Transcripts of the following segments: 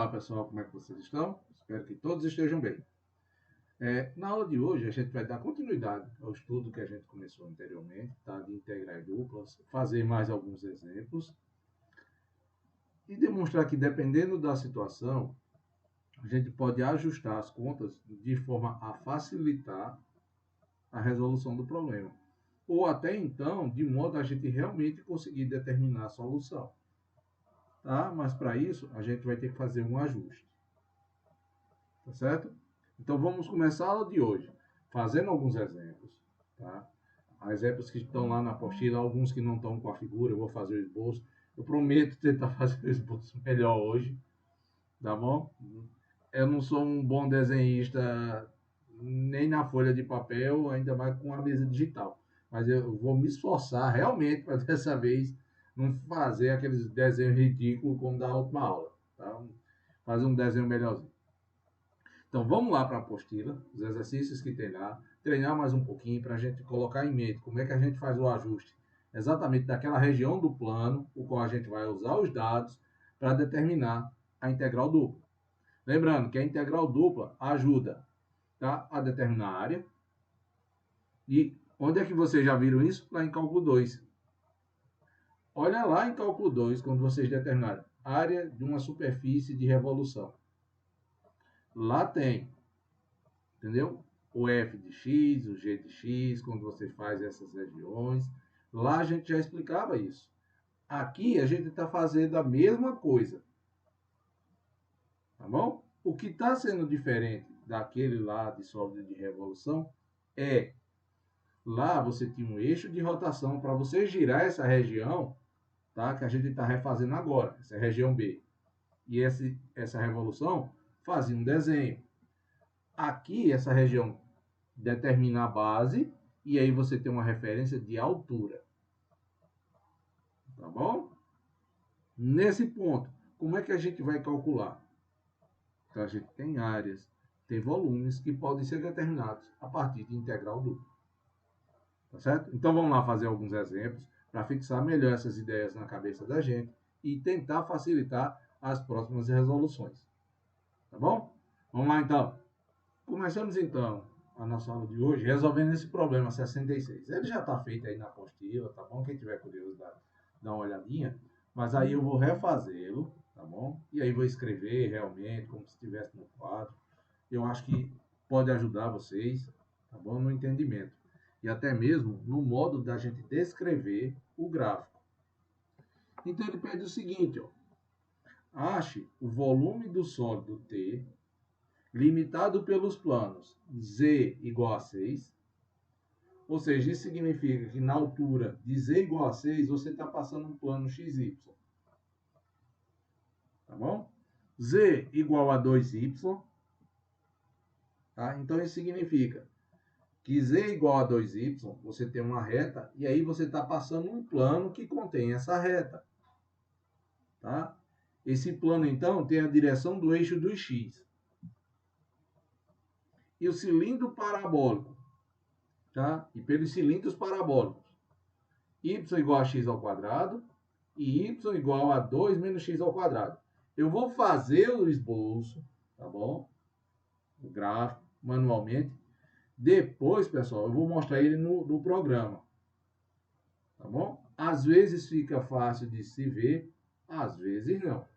Olá pessoal, como é que vocês estão? Espero que todos estejam bem. Na aula de hoje a gente vai dar continuidade ao estudo que a gente começou anteriormente, tá? De integrais duplas, fazer mais alguns exemplos e demonstrar que dependendo da situação, a gente pode ajustar as contas de forma a facilitar a resolução do problema. Ou até então, de modo a gente realmente conseguir determinar a solução. Tá? Mas para isso, a gente vai ter que fazer um ajuste. Tá certo? Então vamos começar a aula de hoje fazendo alguns exemplos, tá? Exemplos que estão lá na apostila, alguns que não estão com a figura, eu vou fazer o esboço. Eu prometo tentar fazer o esboço melhor hoje, tá bom? Eu não sou um bom desenhista nem na folha de papel, ainda mais com a mesa digital. Mas eu vou me esforçar realmente para dessa vez não fazer aqueles desenhos ridículos como da última aula, tá? Fazer um desenho melhorzinho. Então vamos lá para a apostila, os exercícios que tem lá, treinar mais um pouquinho para a gente colocar em mente como é que a gente faz o ajuste exatamente daquela região do plano, o qual a gente vai usar os dados para determinar a integral dupla. Lembrando que a integral dupla ajuda, tá, a determinar a área. E onde é que vocês já viram isso? Lá em cálculo 2. Olha lá em cálculo 2, quando vocês determinarem a área de uma superfície de revolução. Lá tem, entendeu? O f de x, o g de x, quando você faz essas regiões. Lá a gente já explicava isso. Aqui a gente está fazendo a mesma coisa. Tá bom? O que está sendo diferente daquele lá de sólido de revolução é, lá você tinha um eixo de rotação para você girar essa região, tá? Que a gente está refazendo agora, essa região B. E essa revolução fazia um desenho. Aqui, essa região determina a base, e aí você tem uma referência de altura. Tá bom? Nesse ponto, como é que a gente vai calcular? Então, a gente tem áreas, tem volumes que podem ser determinados a partir de integral dupla. Tá certo? Então, vamos lá fazer alguns exemplos para fixar melhor essas ideias na cabeça da gente e tentar facilitar as próximas resoluções. Tá bom? Vamos lá, então. Começamos, então, a nossa aula de hoje resolvendo esse problema 66. Ele já está feito aí na apostila, tá bom? Quem tiver curiosidade, dá uma olhadinha. Mas aí eu vou refazê-lo, tá bom? E aí vou escrever realmente, como se estivesse no quadro. Eu acho que pode ajudar vocês, tá bom? No entendimento. E até mesmo no modo da gente descrever o gráfico. Então ele pede o seguinte, ó. Ache o volume do sólido T limitado pelos planos z igual a 6, ou seja, isso significa que na altura de z igual a 6, você está passando um plano XY. Tá bom? Z igual a 2y, tá? Então isso significa que z igual a 2y, você tem uma reta, e aí você está passando um plano que contém essa reta. Tá? Esse plano, então, tem a direção do eixo do x. E o cilindro parabólico, tá? E pelos cilindros parabólicos, y igual a x ao quadrado e y igual a 2 menos x ao quadrado. Eu vou fazer o esboço, tá bom? O gráfico, manualmente. Depois, pessoal, eu vou mostrar ele no programa, tá bom? Às vezes fica fácil de se ver, às vezes não.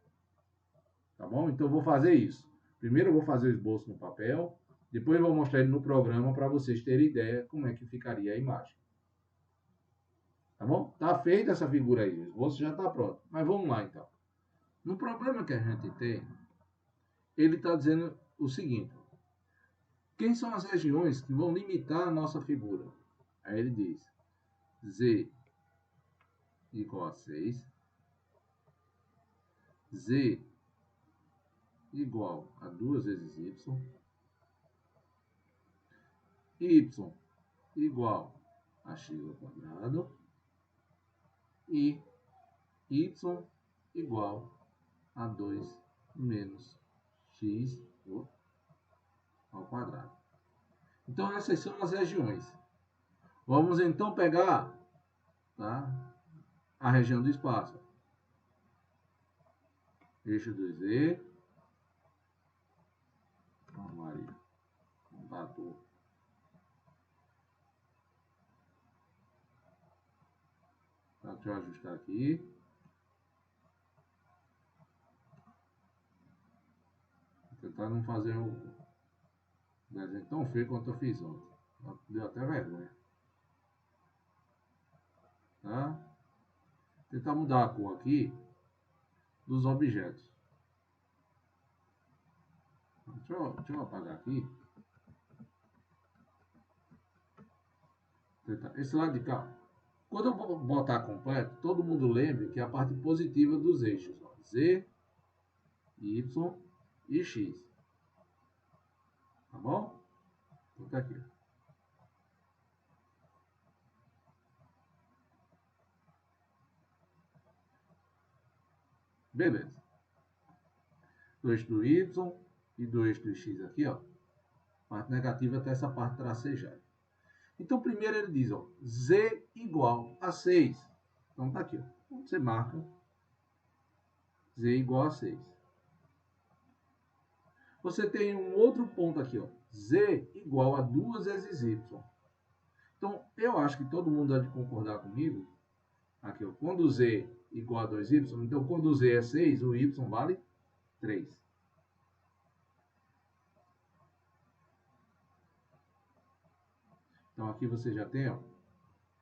Tá bom? Então eu vou fazer isso. Primeiro eu vou fazer o esboço no papel, depois eu vou mostrar ele no programa para vocês terem ideia como é que ficaria a imagem. Tá bom? Tá feita essa figura aí, o esboço já está pronto. Mas vamos lá então. No problema que a gente tem, ele está dizendo o seguinte: quem são as regiões que vão limitar a nossa figura? Aí ele diz z igual a 6, z igual a 2 vezes y igual a x ao quadrado e y igual a 2 menos x ao quadrado. Então, essas são as regiões. Vamos então pegar, tá, a região do espaço. Eixo do Z, Maria. Computador. Tá, deixa eu ajustar aqui. Vou tentar não fazer o desenho tão feio quanto eu fiz ontem. Deu até vergonha. Tá? Tentar mudar a cor aqui dos objetos. Deixa eu apagar aqui. Esse lado de cá. Quando eu botar completo, todo mundo lembre que é a parte positiva dos eixos. Ó, Z, Y e X. Tá bom? Então tá aqui. Beleza. Do eixo do Y e do eixo do X aqui, ó. Parte negativa até essa parte tracejada. Então, primeiro ele diz, ó, Z igual a 6. Então, tá aqui, ó. Você marca Z igual a 6. Você tem um outro ponto aqui, ó. Z igual a 2 vezes Y. Então, eu acho que todo mundo deve concordar comigo. Aqui, ó. Quando Z igual a 2Y, então quando Z é 6, o Y vale 3. Então, aqui você já tem, ó,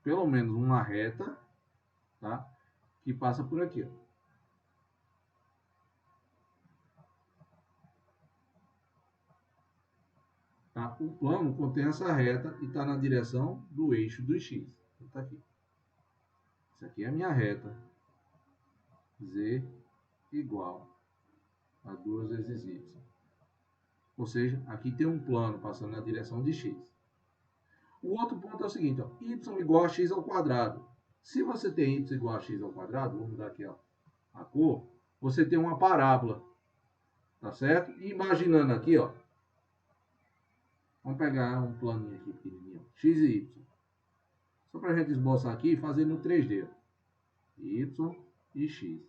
pelo menos uma reta, tá? Que passa por aqui, ó. Tá? O plano contém essa reta e está na direção do eixo do X. Então, tá aqui. Isso aqui é a minha reta. Z igual a 2 vezes Y. Ou seja, aqui tem um plano passando na direção de X. O outro ponto é o seguinte, ó, y igual a x ao quadrado. Se você tem y igual a x ao quadrado, vou mudar aqui ó, a cor, você tem uma parábola, tá certo? E imaginando aqui, ó, vamos pegar um planinho aqui pequenininho, x e y. Só para a gente esboçar aqui e fazer no 3D. Y e x.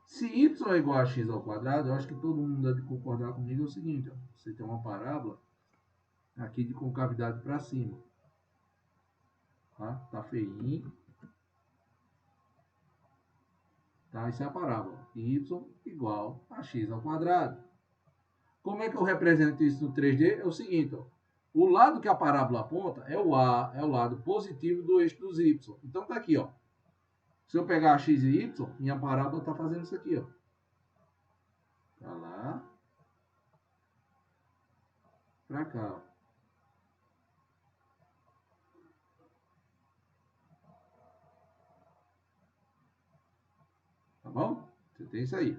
Se y é igual a x ao quadrado, eu acho que todo mundo deve concordar comigo, é o seguinte, ó, você tem uma parábola aqui de concavidade para cima. Tá feinho. Tá? Isso é a parábola. Y igual a x ao quadrado. Como é que eu represento isso no 3D? É o seguinte, ó. O lado que a parábola aponta é o A, é o lado positivo do eixo dos Y. Então tá aqui, ó. Se eu pegar x e y, minha parábola tá fazendo isso aqui, ó. Pra lá. Pra cá, ó. Tá bom? Você tem isso aí.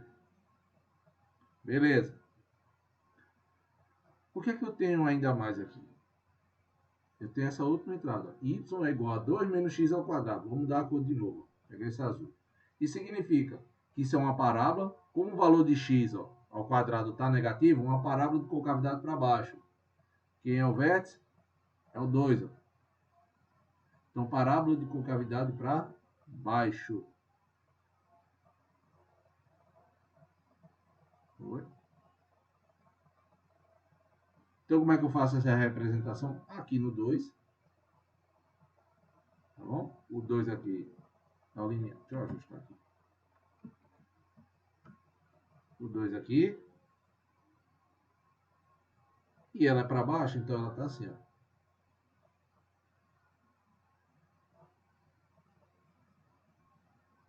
Beleza. O que é que eu tenho ainda mais aqui? Eu tenho essa última entrada. Y é igual a 2 menos x ao quadrado. Vamos mudar a cor de novo. Pegar esse azul. Isso significa que isso é uma parábola. Como o valor de x ó, ao quadrado está negativo, uma parábola de concavidade para baixo. Quem é o vértice? É o 2. Ó. Então, parábola de concavidade para baixo. Oi? Então, como é que eu faço essa representação? Aqui no 2. Tá bom? O 2 aqui é o linear. Deixa eu ajustar aqui. O 2 aqui. E ela é para baixo, então ela está assim, ó.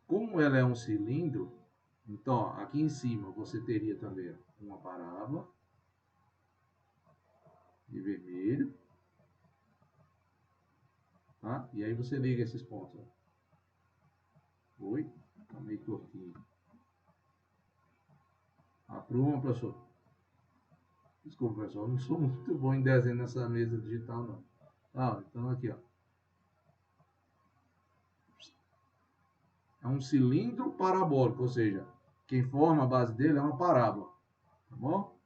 Como ela é um cilindro, então ó, aqui em cima você teria também uma parábola de vermelho. Tá? E aí você liga esses pontos. Ó. Oi, tá meio tortinho. Apruma, professor. Desculpa, professor, eu não sou muito bom em desenho nessa mesa digital, não. Ah, então aqui, ó. É um cilindro parabólico, ou seja, quem forma a base dele é uma parábola. Tá bom?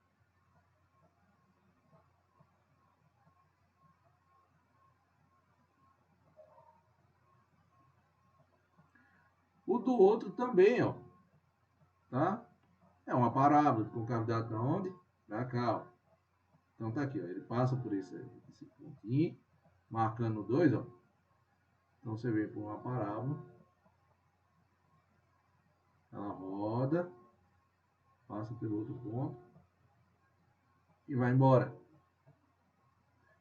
O do outro também, ó. Tá? É uma parábola com cavidade para onde? Pra cá, ó. Então tá aqui, ó. Ele passa por esse pontinho, marcando 2, ó. Então você vem por uma parábola, ela roda, passa pelo outro ponto e vai embora.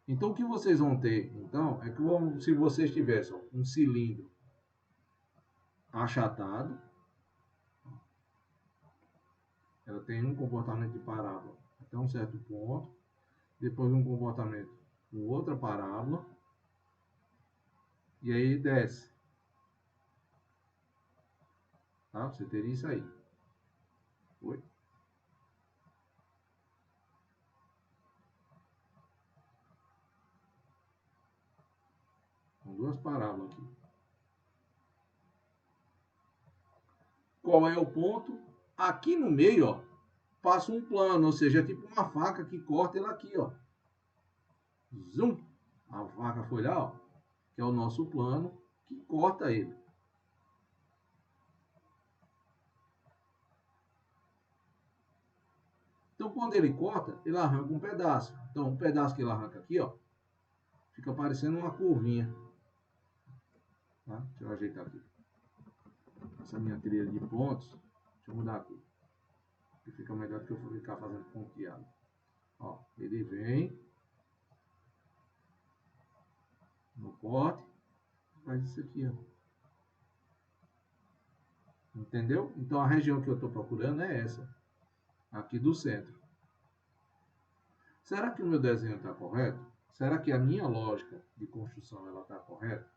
Então o que vocês vão ter, então, é que se vocês tivessem um cilindro achatado, ela tem um comportamento de parábola até um certo ponto, depois um comportamento com outra parábola, e aí desce. Tá? Você teria isso aí. Oi? Com duas parábolas aqui. Qual é o ponto? Aqui no meio, ó, passa um plano, ou seja, é tipo uma faca que corta ele aqui, ó. Zoom! A faca foi lá, ó, que é o nosso plano, que corta ele. Então, quando ele corta, ele arranca um pedaço. Então, um pedaço que ele arranca aqui, ó, fica parecendo uma curvinha. Tá? Deixa eu ajeitar aqui. Essa minha trilha de pontos, deixa eu mudar aqui. Que fica melhor do que eu for ficar fazendo ponteado. Ó, ele vem no corte, faz isso aqui, ó. Entendeu? Então a região que eu estou procurando é essa, aqui do centro. Será que o meu desenho está correto? Será que a minha lógica de construção ela está correta?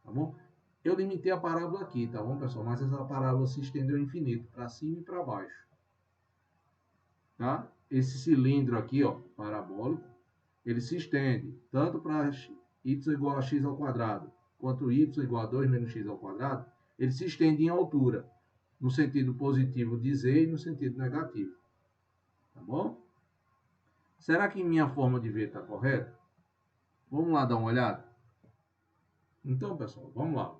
Tá bom? Eu limitei a parábola aqui, tá bom, pessoal? Mas essa parábola se estendeu ao infinito, para cima e para baixo. Tá? Esse cilindro aqui, ó, parabólico, ele se estende tanto para y igual a x ao quadrado, quanto y igual a 2 menos x ao quadrado, ele se estende em altura, no sentido positivo de z e no sentido negativo. Tá bom? Será que minha forma de ver está correta? Vamos lá dar uma olhada? Então, pessoal, vamos lá.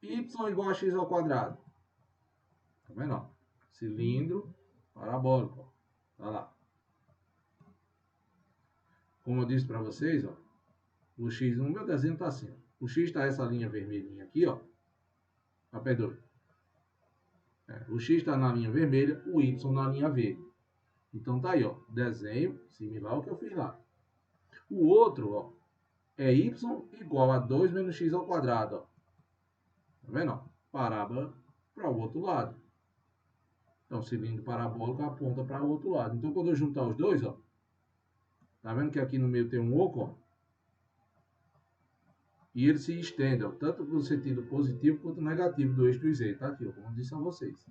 Y igual a x ao quadrado. Tá vendo? Cilindro parabólico. Tá lá. Como eu disse para vocês, ó, o x no meu desenho está assim. Ó. O x está essa linha vermelhinha aqui, ó. Ah, perdoe. O x está na linha vermelha, o y na linha verde. Então tá aí, ó. Desenho similar ao que eu fiz lá. O outro, ó, é y igual a 2 menos x ao quadrado, ó. Tá vendo? Ó? Parábola para o outro lado. Então, o cilindro parabólico aponta para o outro lado. Então, quando eu juntar os dois, ó, tá vendo que aqui no meio tem um oco, ó? E ele se estende, ó, tanto no sentido positivo quanto negativo do eixo do Z. Tá aqui, ó, como eu disse a vocês.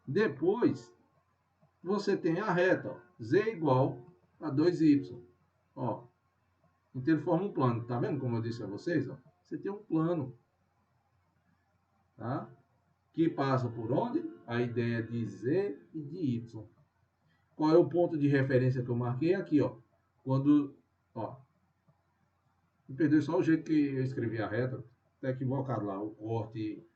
Depois, você tem a reta, ó, Z igual a 2y. Ó, então ele forma um plano. Tá vendo como eu disse a vocês? Ó? Você tem um plano. Tá? Que passa por onde? A ideia de Z e de Y. Qual é o ponto de referência que eu marquei? Aqui, ó. Quando, ó, me perdoe só o jeito que eu escrevi a reta, tá equivocado lá, o corte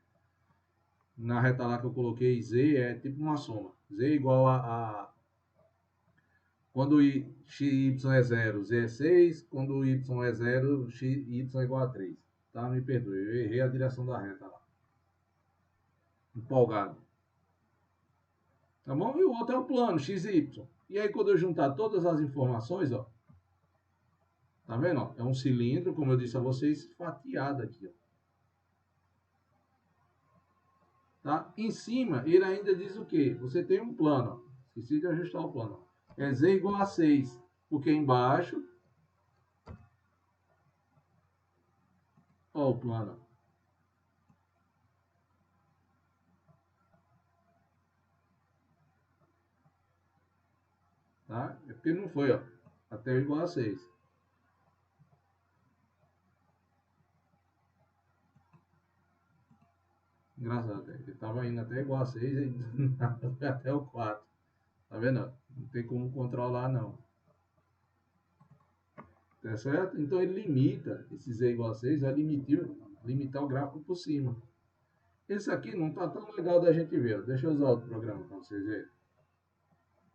na reta lá que eu coloquei Z é tipo uma soma. Z igual a quando y é 0, Z é 6, quando y é 0, y é igual a 3. Tá? Me perdoe, eu errei a direção da reta lá. Empolgado. Tá bom? E o outro é o plano, x e y. E aí quando eu juntar todas as informações, ó, tá vendo? Ó? É um cilindro, como eu disse a vocês, fatiado aqui, ó. Tá? Em cima, ele ainda diz o quê? Você tem um plano, ó. Esqueci de ajustar o plano. Ó. É z igual a 6, porque embaixo, ó o plano. Tá? É porque não foi, ó. Até igual a 6. Engraçado, ele estava indo até igual a 6 e até o 4. Tá vendo? Não tem como controlar, não. Tá certo? Então ele limita, esse z igual a 6 vai limitar o gráfico por cima. Esse aqui não está tão legal da gente ver. Deixa eu usar outro programa para vocês verem.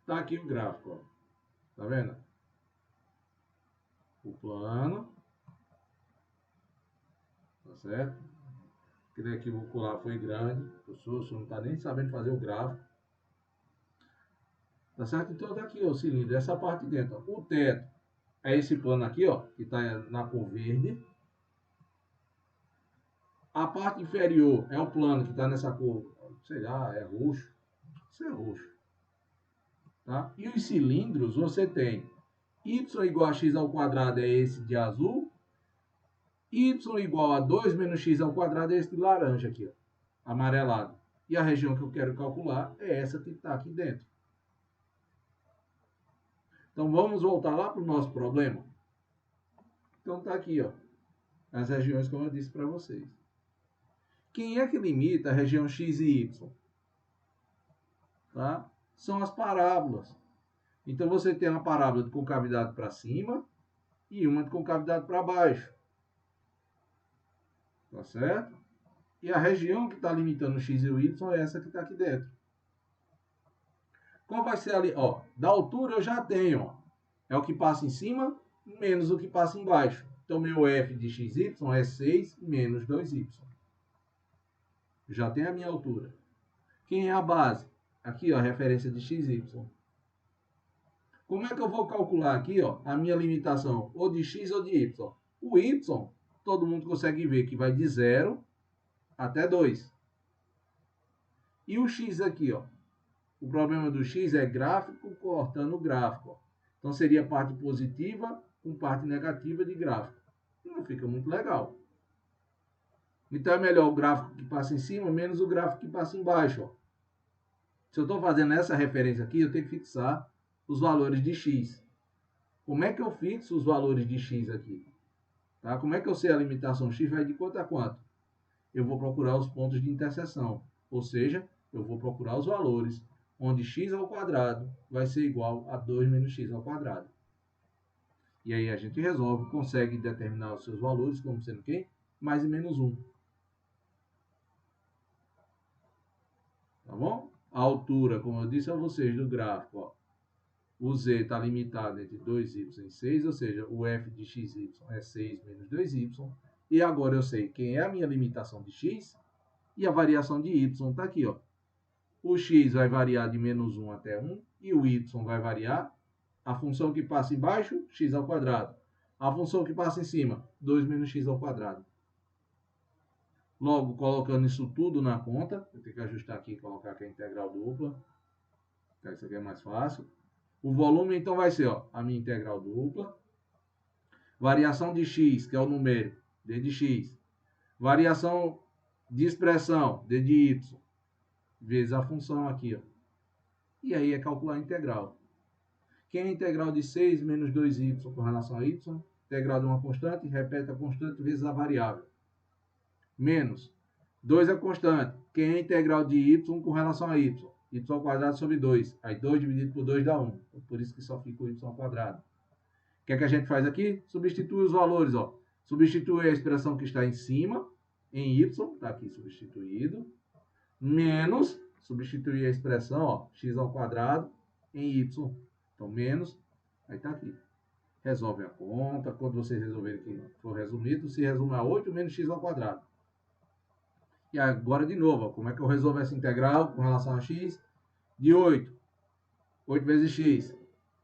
Tá aqui o gráfico, ó. Tá vendo? O plano. Tá certo? Aquele equivoco foi grande. O senhor não está nem sabendo fazer o gráfico. Tá certo? Então tá aqui ó, o cilindro, essa parte de dentro. Ó. O teto é esse plano aqui, ó, que está na cor verde. A parte inferior é o plano que está nessa cor, sei lá, é roxo. Isso é roxo. Tá? E os cilindros, você tem y igual a x ao quadrado é esse de azul. Y igual a 2 menos x ao quadrado é esse de laranja aqui, ó, amarelado. E a região que eu quero calcular é essa que está aqui dentro. Então vamos voltar lá para o nosso problema. Então tá aqui, ó, as regiões como eu disse para vocês. Quem é que limita a região x e y? Tá? São as parábolas. Então você tem uma parábola de concavidade para cima e uma de concavidade para baixo. Tá certo? E a região que está limitando o x e o y é essa que está aqui dentro. Qual vai ser ali? Ó, da altura eu já tenho. Ó, é o que passa em cima menos o que passa embaixo. Então, meu f de xy é 6 menos 2y. Já tem a minha altura. Quem é a base? Aqui, ó, a referência de xy. Como é que eu vou calcular aqui, ó, a minha limitação? Ou de x ou de y? O y, todo mundo consegue ver que vai de 0 até 2. E o x aqui, ó. O problema do x é gráfico cortando gráfico. Ó. Então, seria parte positiva com parte negativa de gráfico. Não fica muito legal. Então, é melhor o gráfico que passa em cima menos o gráfico que passa embaixo. Ó. Se eu estou fazendo essa referência aqui, eu tenho que fixar os valores de x. Como é que eu fixo os valores de x aqui? Tá? Como é que eu sei a limitação x vai de quanto a quanto? Eu vou procurar os pontos de interseção. Ou seja, eu vou procurar os valores onde x ao quadrado vai ser igual a 2 menos x ao quadrado. E aí a gente resolve, consegue determinar os seus valores como sendo quem? Mais e menos 1. Tá bom? A altura, como eu disse a vocês do gráfico, ó, o z está limitado entre 2y e 6, ou seja, o f de xy é 6 menos 2y. E agora eu sei quem é a minha limitação de x e a variação de y está aqui, ó. O x vai variar de menos 1 até 1 e o y vai variar. A função que passa embaixo, x ao quadrado. A função que passa em cima, 2 menos x ao quadrado. Logo, colocando isso tudo na conta, eu tenho que ajustar aqui e colocar aqui a integral dupla. Isso aqui é mais fácil. O volume, então, vai ser ó, a minha integral dupla. Variação de x, que é o numérico, d de x. Variação de expressão, d de y, vezes a função aqui. Ó. E aí é calcular a integral. Quem é a integral de 6 menos 2y com relação a y? Integral de uma constante, repete a constante vezes a variável. Menos 2 é constante. Quem é a integral de y com relação a y? Y ao quadrado sobre 2. Aí 2 dividido por 2 dá 1. Por isso que só fica o y ao quadrado. O que é que a gente faz aqui? Substitui os valores. Ó. Substitui a expressão que está em cima, em y, está aqui substituído. Menos, substituir a expressão, ó, x ao quadrado em y. Então, menos, aí está aqui. Resolve a conta. Quando vocês resolverem que for resumido, se resume a 8 menos x ao quadrado. E agora, de novo, ó, como é que eu resolvo essa integral com relação a x? De 8. 8 vezes x.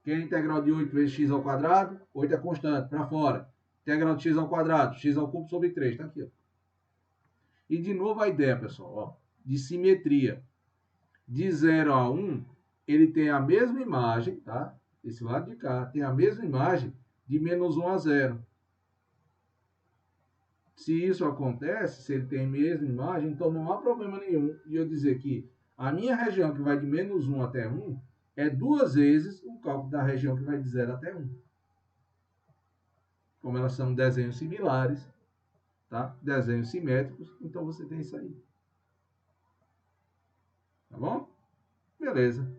Quem é a integral de 8 vezes x ao quadrado? 8 é constante, para fora. Integral de x ao quadrado, x ao cubo sobre 3. Está aqui. Ó. E de novo a ideia, pessoal, ó, de simetria. De 0 a 1, ele tem a mesma imagem, tá? Esse lado de cá tem a mesma imagem de menos 1 a 0. Se isso acontece, se ele tem a mesma imagem, então não há problema nenhum de eu dizer que a minha região que vai de menos 1 até 1 é 2 vezes o cálculo da região que vai de 0 até 1. Como elas são desenhos similares, tá? Desenhos simétricos, então você tem isso aí. Tá bom? Beleza.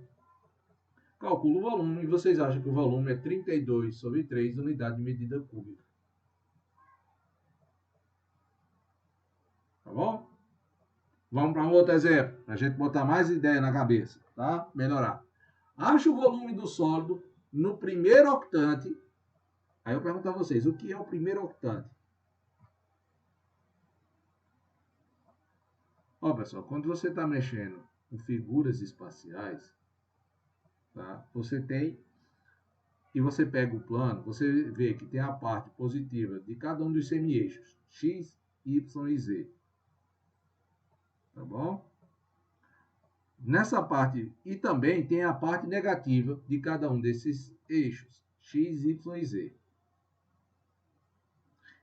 Calculo o volume e vocês acham que o volume é 32 sobre 3 unidades de medida cúbica. Tá bom? Vamos para um outro exemplo, para a gente botar mais ideia na cabeça, tá? Melhorar. Acha o volume do sólido no primeiro octante. Aí eu pergunto a vocês, o que é o primeiro octante? Ó, pessoal, quando você está mexendo com figuras espaciais, tá? Você tem, e você pega o plano, você vê que tem a parte positiva de cada um dos semi-eixos, x, y e z. Tá bom? Nessa parte, e também tem a parte negativa de cada um desses eixos, x, y e z.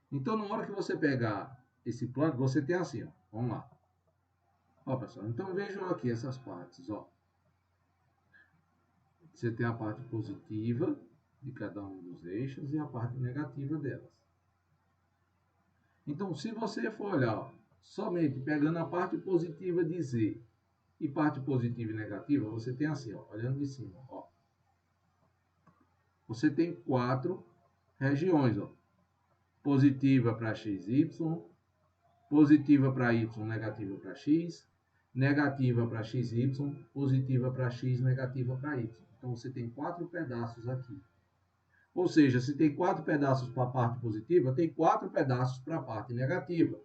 Então, na hora que você pegar esse plano, você tem assim, ó. Vamos lá. Ó, pessoal, então vejam aqui essas partes, ó. Você tem a parte positiva de cada um dos eixos e a parte negativa delas. Então, se você for olhar, ó, somente pegando a parte positiva de z e parte positiva e negativa, você tem assim, ó, olhando de cima, ó. Você tem 4 regiões, ó. Positiva para XY, positiva para Y, negativa para X, negativa para XY, positiva para X, negativa para Y. Então, você tem 4 pedaços aqui. Ou seja, se tem 4 pedaços para a parte positiva, tem 4 pedaços para a parte negativa.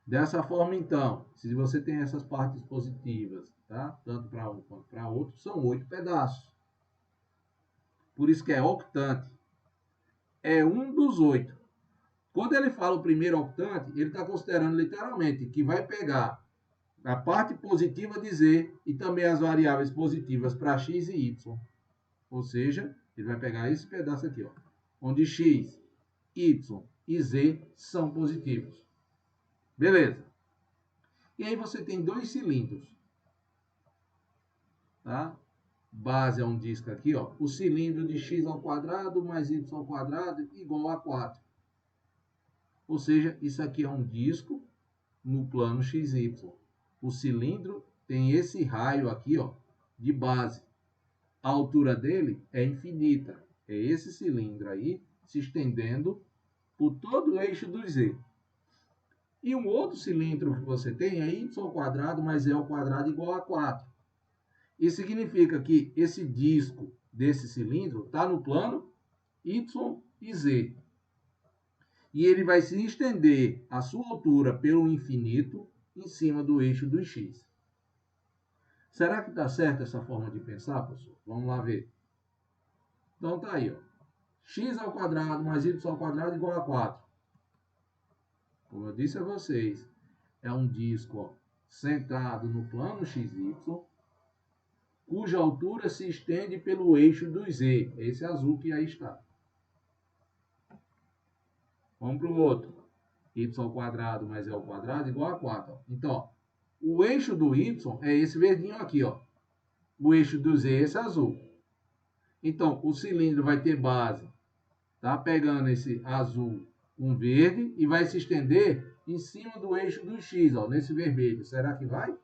Dessa forma, então, se você tem essas partes positivas, tá? Tanto para um quanto para outro, são 8 pedaços. Por isso que é octante. É um dos 8. Quando ele fala o primeiro octante, ele está considerando literalmente que vai pegar a parte positiva de z e também as variáveis positivas para x e y. Ou seja, ele vai pegar esse pedaço aqui, ó, onde x, y e z são positivos. Beleza. E aí você tem dois cilindros. Tá? Base é um disco aqui, ó. O cilindro de x ao quadrado mais y ao quadrado igual a 4. Ou seja, isso aqui é um disco no plano XY. O cilindro tem esse raio aqui, ó, de base. A altura dele é infinita. É esse cilindro aí se estendendo por todo o eixo do Z. E um outro cilindro que você tem é y ao quadrado mais e ao quadrado igual a 4. Isso significa que esse disco desse cilindro está no plano y e z. E ele vai se estender a sua altura pelo infinito em cima do eixo do x. Será que está certa essa forma de pensar, professor? Vamos lá ver. Então tá aí, ó. X ao quadrado mais y ao quadrado igual a 4. Como eu disse a vocês, é um disco, ó, sentado no plano XY, cuja altura se estende pelo eixo do Z. Esse azul que aí está. Vamos para o outro. Y ao quadrado mais y ao quadrado igual a 4. Ó. Então, ó, o eixo do Y é esse verdinho aqui, ó. O eixo do Z é esse azul. Então, o cilindro vai ter base, tá? Pegando esse azul com verde e vai se estender em cima do eixo do X, ó, nesse vermelho. Será que vai?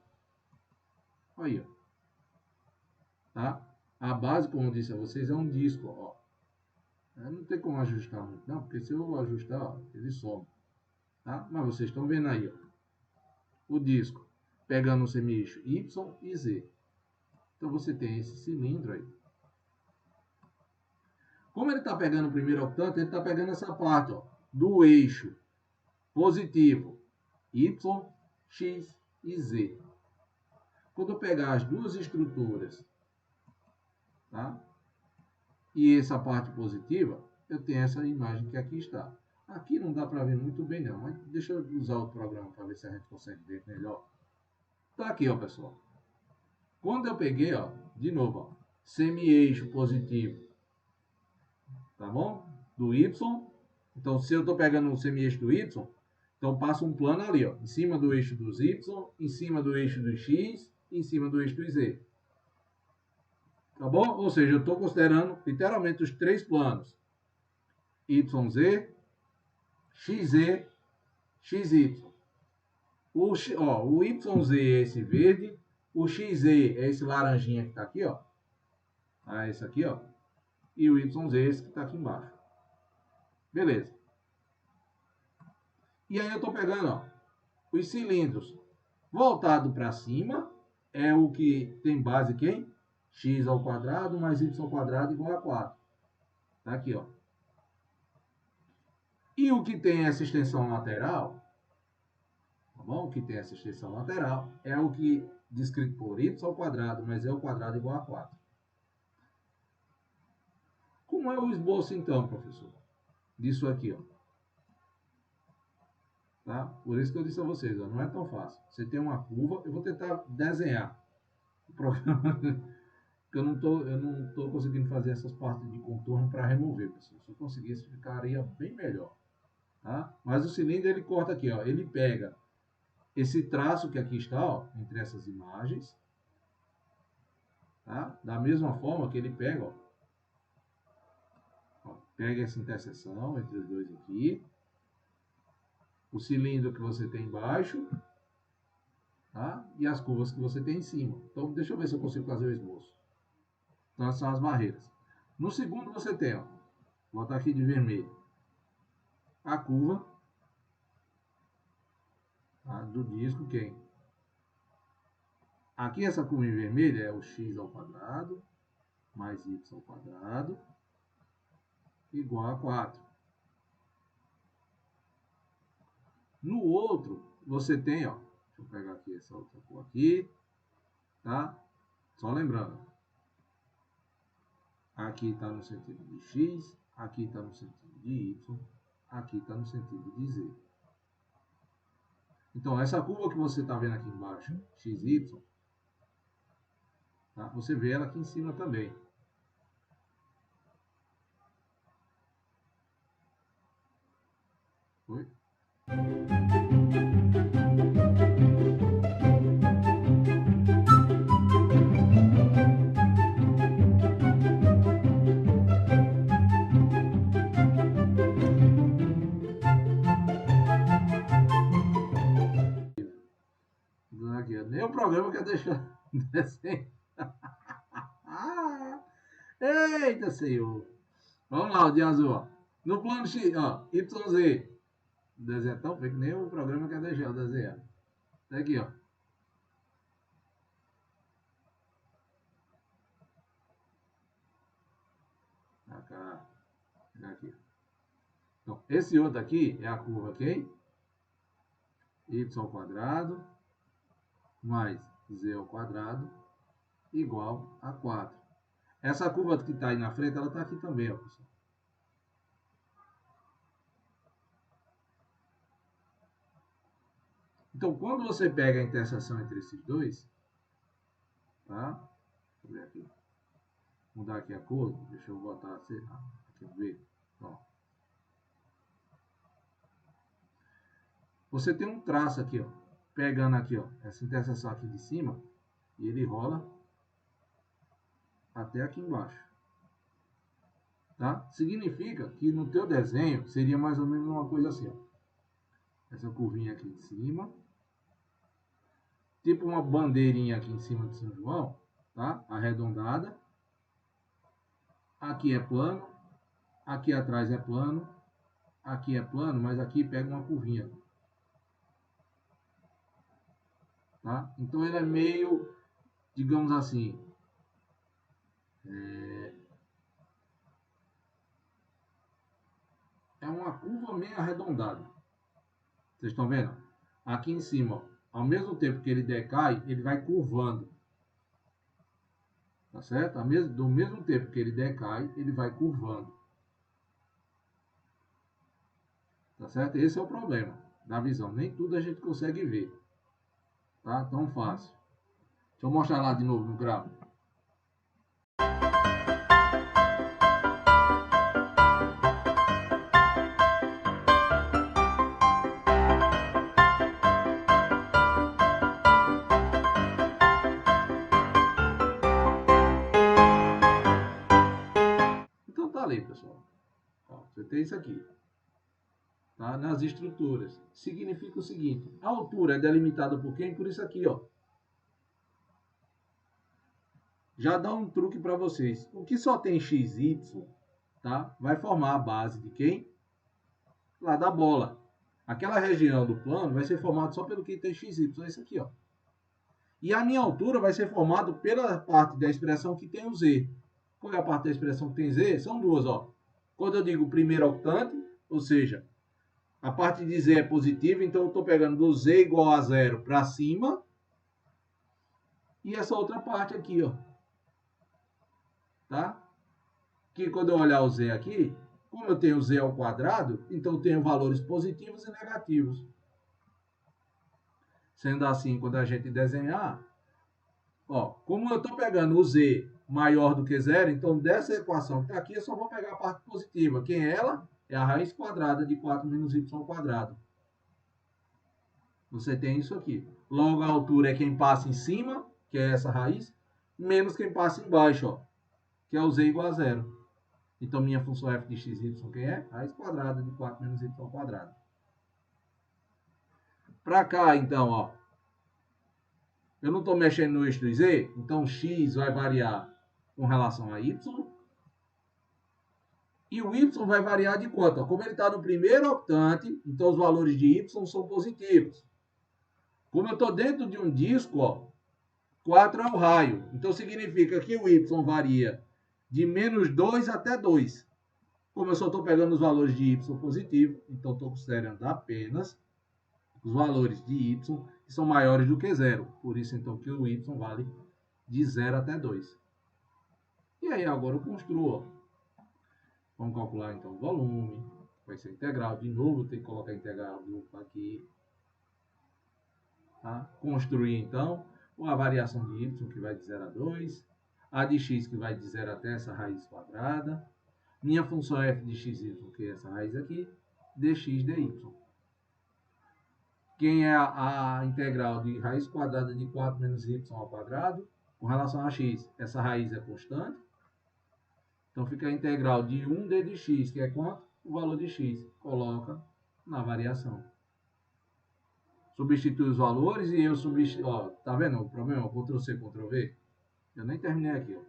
Aí, ó. Tá? A base, como eu disse a vocês, é um disco, ó. Não tem como ajustar muito, não, porque se eu ajustar, ó, ele some. Tá? Mas vocês estão vendo aí, ó, o disco pegando o semi-eixo Y e Z. Então você tem esse cilindro aí. Como ele está pegando o primeiro octante, ele está pegando essa parte, ó, do eixo positivo Y, X e Z. Quando eu pegar as duas estruturas, tá? E essa parte positiva, eu tenho essa imagem que aqui está. Aqui não dá para ver muito bem não, mas deixa eu usar o programa para ver se a gente consegue ver melhor. Tá aqui, ó, pessoal. Quando eu peguei, ó, de novo, ó, semi-eixo positivo, tá bom? Do Y. Então, se eu estou pegando o semi-eixo do Y, então passa um plano ali, ó, em cima do eixo dos Y, em cima do eixo do X, em cima do eixo do Z. Tá bom? Ou seja, eu estou considerando literalmente os três planos. YZ, XZ, XY. O YZ é esse verde, o XZ é esse laranjinha que está aqui, ó. Ah, esse aqui, ó. E o YZ é esse que está aqui embaixo. Beleza. E aí eu estou pegando, ó, Os cilindros voltado para cima é o que tem base quem? X ao quadrado mais y ao quadrado igual a 4. Tá aqui, ó. E o que tem essa extensão lateral, tá bom? O que tem essa extensão lateral é o que descrito por y ao quadrado mais e ao quadrado igual a 4. Como é o esboço então, professor? Disso aqui, ó. Tá? Por isso que eu disse a vocês, ó, não é tão fácil. Você tem uma curva, eu vou tentar desenhar. O problema que eu não tô conseguindo fazer essas partes de contorno para remover, pessoal. Se eu conseguisse, ficaria bem melhor. Tá? Mas o cilindro, ele corta aqui, ó. Ele pega esse traço que aqui está, ó, entre essas imagens. Tá? Da mesma forma que ele pega, ó, pega essa interseção entre os dois aqui. O cilindro que você tem embaixo, tá? E as curvas que você tem em cima. Então, deixa eu ver se eu consigo fazer o esboço. Então, essas são as barreiras. No segundo, você tem, ó, vou botar aqui de vermelho, a curva, tá? Do disco, quem? Aqui, essa curva em vermelho é o x ao quadrado mais y ao quadrado igual a 4. No outro, você tem, ó, deixa eu pegar aqui essa outra cor aqui, tá? Só lembrando, aqui está no sentido de x, aqui está no sentido de y, aqui está no sentido de z. Então, essa curva que você está vendo aqui embaixo, xy, tá? Você vê ela aqui em cima também. Foi? Aqui, nem o programa quer deixar desenho. Eita, senhor. Vamos lá, o de azul, ó. No plano X, ó, YZ. O desenho é tão feio que nem o programa quer deixar eu desenhar. Tá aqui, ó. Cá. Aqui. Então, esse outro aqui é a curva aqui. Y ao quadrado mais Z ao quadrado igual a 4. Essa curva que está aí na frente, ela está aqui também, ó, pessoal. Então, quando você pega a interseção entre esses dois, tá? Deixa eu ver aqui. Mudar aqui a cor, deixa eu botar aqui, ver. Ó. Você tem um traço aqui, ó, pegando aqui, ó, essa interseção aqui de cima, e ele rola até aqui embaixo. Tá? Significa que no teu desenho seria mais ou menos uma coisa assim, ó. Essa curvinha aqui em cima, tipo uma bandeirinha aqui em cima de São João, tá? Arredondada. Aqui é plano, aqui atrás é plano, aqui é plano, mas aqui pega uma curvinha. Tá? Então ele é meio, digamos assim, é uma curva meio arredondada. Vocês estão vendo? Aqui em cima, ó, ao mesmo tempo que ele decai, ele vai curvando. Tá certo? Do mesmo tempo que ele decai, ele vai curvando. Tá certo? Esse é o problema da visão. Nem tudo a gente consegue ver. Tá? Tão fácil. Deixa eu mostrar lá de novo no gráfico. Então tá ali, pessoal. Ó, você tem isso aqui. Tá? Nas estruturas. Significa o seguinte. A altura é delimitada por quem? Por isso aqui, ó. Já dá um truque para vocês. O que só tem XY, tá? Vai formar a base de quem? Lá da bola. Aquela região do plano vai ser formada só pelo que tem xy, isso aqui, ó. E a minha altura vai ser formada pela parte da expressão que tem o z. Qual é a parte da expressão que tem z? São duas, ó. Quando eu digo primeiro octante, ou seja, a parte de z é positiva, então eu estou pegando do z igual a 0 para cima. E essa outra parte aqui, ó. Tá? Que quando eu olhar o z aqui, como eu tenho z ao quadrado, então eu tenho valores positivos e negativos. Sendo assim, quando a gente desenhar, ó, como eu estou pegando o z maior do que zero, então dessa equação que está aqui, eu só vou pegar a parte positiva. Quem é ela? É a raiz quadrada de 4 menos y ao quadrado. Você tem isso aqui. Logo, a altura é quem passa em cima, que é essa raiz, menos quem passa embaixo, ó, que é o z igual a zero. Então, minha função f de x, y, quem é? Raiz quadrada de 4 menos y ao quadrado. Para cá, então, ó, eu não estou mexendo no eixo do z, então x vai variar com relação a y. E o y vai variar de quanto? Como ele está no primeiro octante, então os valores de y são positivos. Como eu estou dentro de um disco, ó, 4 é o raio. Então significa que o y varia de menos 2 até 2. Como eu só estou pegando os valores de y positivo, então estou considerando apenas os valores de y que são maiores do que zero. Por isso, então, que o y vale de 0 até 2. E aí, agora eu construo, ó. Vamos calcular, então, o volume. Vai ser integral. De novo, tem que colocar integral dupla aqui. Tá? Construir, então, a variação de y, que vai de 0 a 2. A de x, que vai de 0 até essa raiz quadrada. Minha função f de xy, que é essa raiz aqui. Dx dy. Quem é a integral de raiz quadrada de 4 menos y ao quadrado? Com relação a x, essa raiz é constante. Então, fica a integral de 1d de x, que é quanto? O valor de x. Coloca na variação. Substitui os valores e eu substituo... Ó, tá vendo o problema? Ctrl+C, Ctrl+V. Eu nem terminei aqui, ó.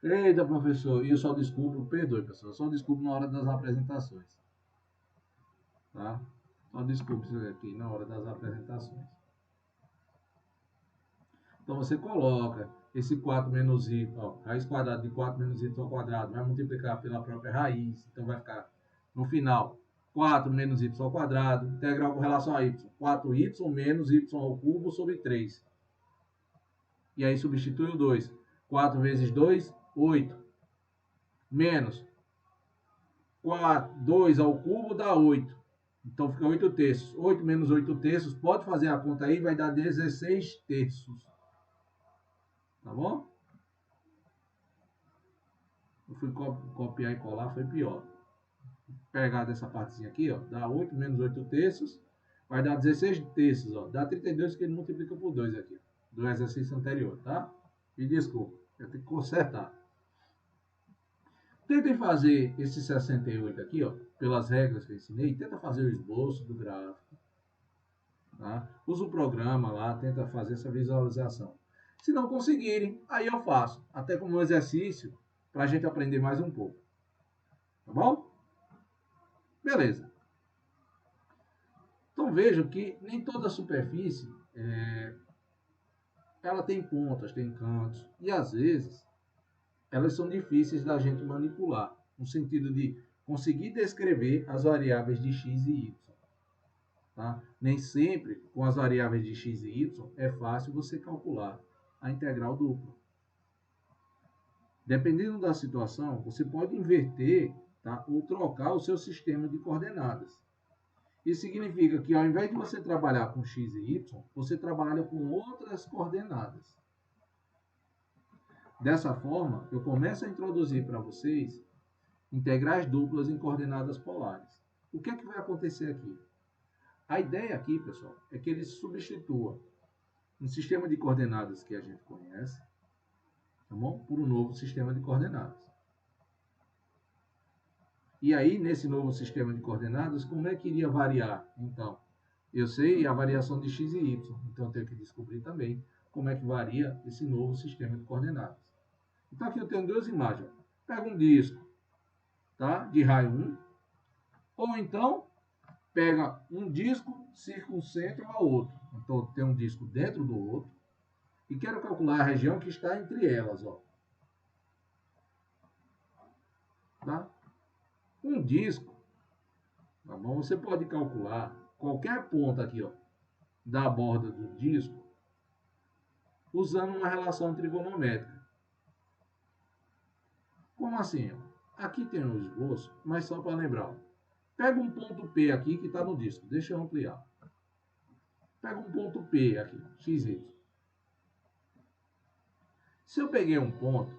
Eita, professor, e eu só descubro... Perdoe, pessoal. Eu só descubro na hora das apresentações. Tá? Só desculpe isso aqui na hora das apresentações. Então você coloca esse 4 menos y, ó, raiz quadrada de 4 menos y ao quadrado, vai multiplicar pela própria raiz, então vai ficar no final 4 menos y ao quadrado, integral com relação a y, 4y menos y ao cubo sobre 3. E aí substitui o 2. 4 vezes 2, 8. Menos 2 ao cubo dá 8. Então fica 8 terços. 8 menos 8 terços, pode fazer a conta aí, vai dar 16 terços. Tá bom? Eu fui copiar e colar, foi pior. Pegar dessa partezinha aqui, ó, dá 8 menos 8 terços, vai dar 16 terços, ó. Dá 32 que ele multiplica por 2 aqui, do exercício anterior, tá? Me desculpa, eu tenho que consertar. Tentem fazer esse 68 aqui, ó, pelas regras que eu ensinei, tenta fazer o esboço do gráfico, tá? Usa o programa lá, tenta fazer essa visualização. Se não conseguirem, aí eu faço, até como um exercício, para a gente aprender mais um pouco. Tá bom? Beleza. Então vejam que nem toda superfície ela tem pontas, tem cantos, e às vezes elas são difíceis da gente manipular, no sentido de conseguir descrever as variáveis de x e y. Tá? Nem sempre, com as variáveis de x e y, é fácil você calcular a integral dupla. Dependendo da situação, você pode inverter, tá? Ou trocar o seu sistema de coordenadas. Isso significa que ao invés de você trabalhar com x e y, você trabalha com outras coordenadas. Dessa forma, eu começo a introduzir para vocês integrais duplas em coordenadas polares. O que é que vai acontecer aqui? A ideia aqui, pessoal, é que ele substitua um sistema de coordenadas que a gente conhece, tá bom? Por um novo sistema de coordenadas. E aí, nesse novo sistema de coordenadas, como é que iria variar? Então, eu sei a variação de x e y, então eu tenho que descobrir também como é que varia esse novo sistema de coordenadas. Então, aqui eu tenho duas imagens. Pega um disco, tá? De raio 1, ou então pega um disco, circuncentra ao outro. Então, tem um disco dentro do outro. E quero calcular a região que está entre elas. Ó. Tá? Um disco, tá bom? Você pode calcular qualquer ponto aqui, ó, da borda do disco, usando uma relação trigonométrica. Como assim? Ó? Aqui tem um esboço, mas só para lembrar. Ó. Pega um ponto P aqui que está no disco. Deixa eu ampliar. Pega um ponto P aqui, XY. Se eu peguei um ponto,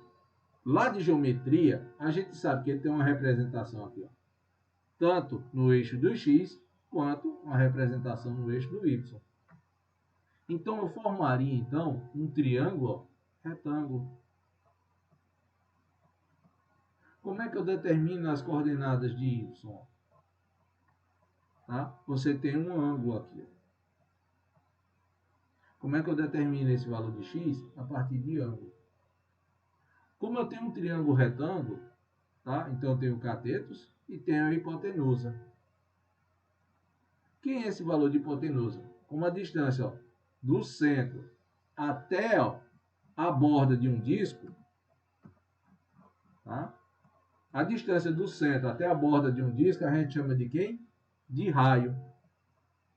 lá de geometria, a gente sabe que ele tem uma representação aqui, ó, tanto no eixo do X, quanto uma representação no eixo do Y. Então, eu formaria, então, um triângulo retângulo. Como é que eu determino as coordenadas de Y? Tá? Você tem um ângulo aqui. Como é que eu determino esse valor de X? A partir de ângulo. Como eu tenho um triângulo retângulo, tá? Então eu tenho catetos e tenho a hipotenusa. Quem é esse valor de hipotenusa? Como a distância, ó, do centro até, ó, a borda de um disco, tá? A distância do centro até a borda de um disco a gente chama de quem? De raio.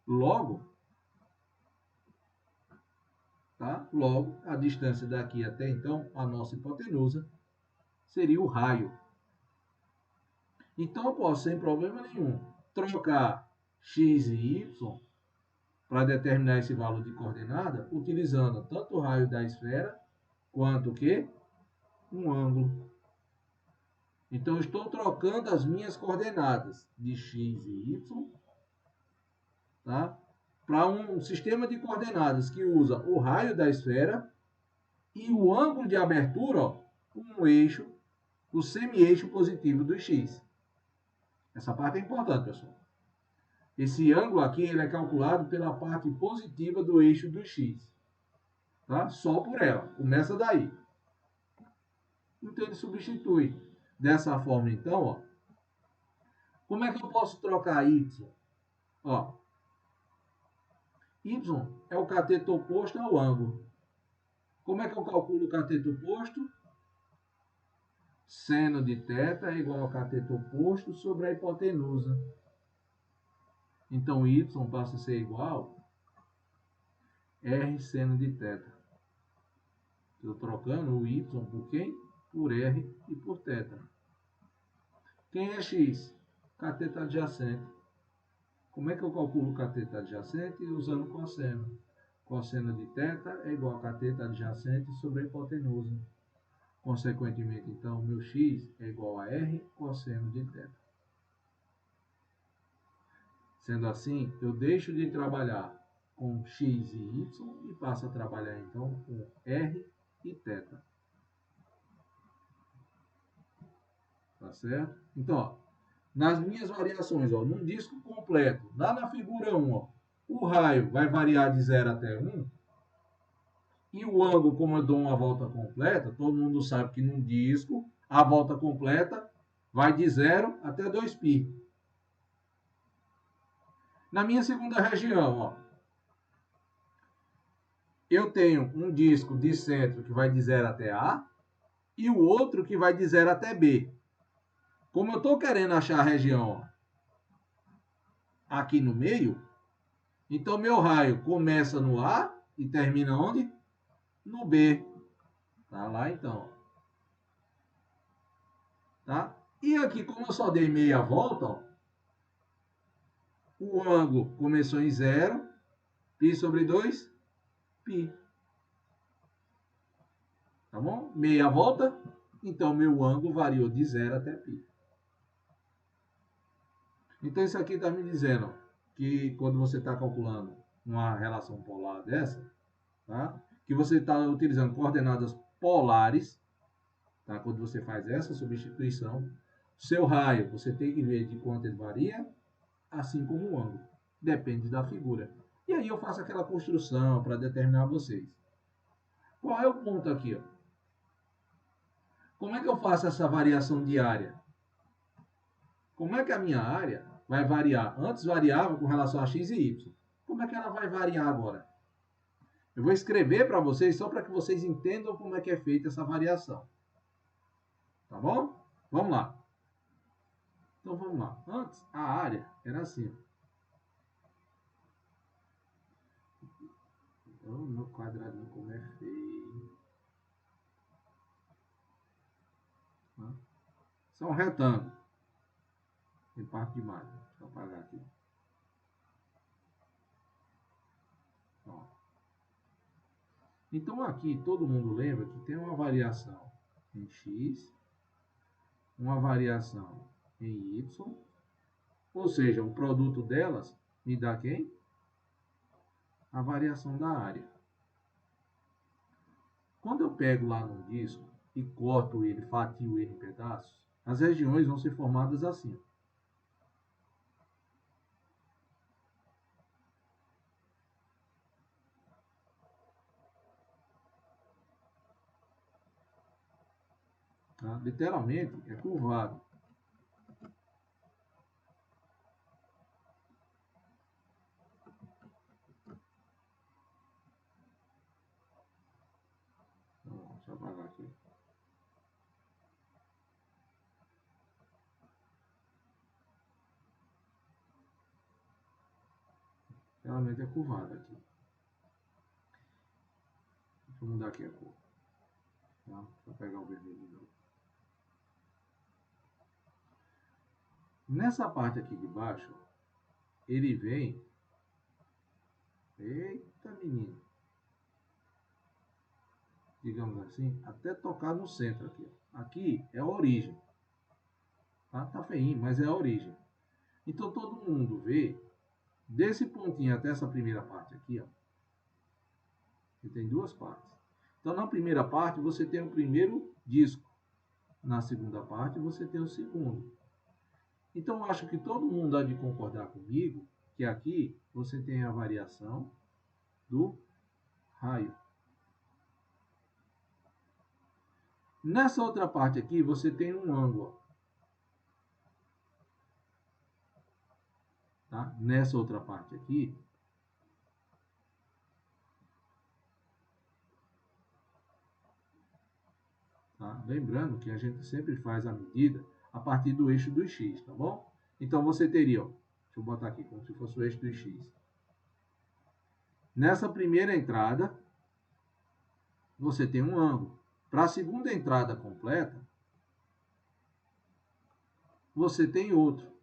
Logo, tá? Logo, a distância daqui até então, a nossa hipotenusa, seria o raio. Então, eu posso, sem problema nenhum, trocar x e y para determinar esse valor de coordenada, utilizando tanto o raio da esfera, quanto o quê? Um ângulo. Então, eu estou trocando as minhas coordenadas de x e y, tá? Para um sistema de coordenadas que usa o raio da esfera e o ângulo de abertura, ó, um eixo, o semi-eixo positivo do x. Essa parte é importante, pessoal. Esse ângulo aqui ele é calculado pela parte positiva do eixo do x. Tá? Só por ela. Começa daí. Então ele substitui. Dessa forma, então, ó. Como é que eu posso trocar y? Ó, y é o cateto oposto ao ângulo. Como é que eu calculo o cateto oposto? Seno de θ é igual ao cateto oposto sobre a hipotenusa. Então, y passa a ser igual a R seno de θ. Estou trocando o y por quem? Por R e por θ. Quem é x? Cateto adjacente. Como é que eu calculo o cateto adjacente? Usando cosseno. Cosseno de θ é igual a cateto adjacente sobre a hipotenusa. Consequentemente, então, meu x é igual a R cosseno de θ. Sendo assim, eu deixo de trabalhar com x e y e passo a trabalhar, então, com R e θ. Tá certo? Então, ó, nas minhas variações, ó, num disco completo, lá na figura 1, ó, o raio vai variar de 0 até 1. E o ângulo, como eu dou uma volta completa, todo mundo sabe que num disco, a volta completa vai de 0 até 2π. Na minha segunda região, ó, eu tenho um disco de centro que vai de 0 até A e o outro que vai de 0 até B. Como eu estou querendo achar a região, ó, aqui no meio, então meu raio começa no A e termina onde? No B. Tá lá então. Tá? E aqui, como eu só dei meia volta, ó, o ângulo começou em 0, π sobre 2, π. Tá bom? Meia volta, então meu ângulo variou de 0 até π. Então isso aqui está me dizendo que quando você está calculando uma relação polar dessa, tá? Que você está utilizando coordenadas polares, tá? Quando você faz essa substituição, seu raio você tem que ver de quanto ele varia, assim como o ângulo. Depende da figura. E aí eu faço aquela construção para determinar vocês. Qual é o ponto aqui? Ó? Como é que eu faço essa variação de área? Como é que a minha área vai variar. Antes variava com relação a x e y. Como é que ela vai variar agora? Eu vou escrever para vocês só para que vocês entendam como é que é feita essa variação. Tá bom? Vamos lá. Então vamos lá. Antes, a área era assim. Oh, meu quadradinho como é feio. Isso é um retângulo. Tem parte de mais. Deixa eu apagar aqui. Ó. Então aqui todo mundo lembra que tem uma variação em x, uma variação em y, ou seja, o produto delas me dá quem? A variação da área. Quando eu pego lá no disco e corto ele, fatio ele em pedaços, as regiões vão ser formadas assim. Tá? Literalmente é curvado. Deixa eu apagar aqui. Realmente é curvado aqui. Deixa eu mudar aqui a cor. Tá? Deixa eu pegar o vermelho de novo. Nessa parte aqui de baixo, ele vem... Eita, menino! Digamos assim, até tocar no centro aqui. Aqui é a origem. Tá feinho, mas é a origem. Então todo mundo vê, desse pontinho até essa primeira parte aqui, ó. Você tem duas partes. Então na primeira parte você tem o primeiro disco. Na segunda parte você tem o segundo. Então eu acho que todo mundo há de concordar comigo que aqui você tem a variação do raio. Nessa outra parte aqui você tem um ângulo. Tá? Nessa outra parte aqui, tá? Lembrando que a gente sempre faz a medida a partir do eixo do x, tá bom? Então você teria, ó, deixa eu botar aqui como se fosse o eixo do x. Nessa primeira entrada, você tem um ângulo. Para a segunda entrada completa, você tem outro.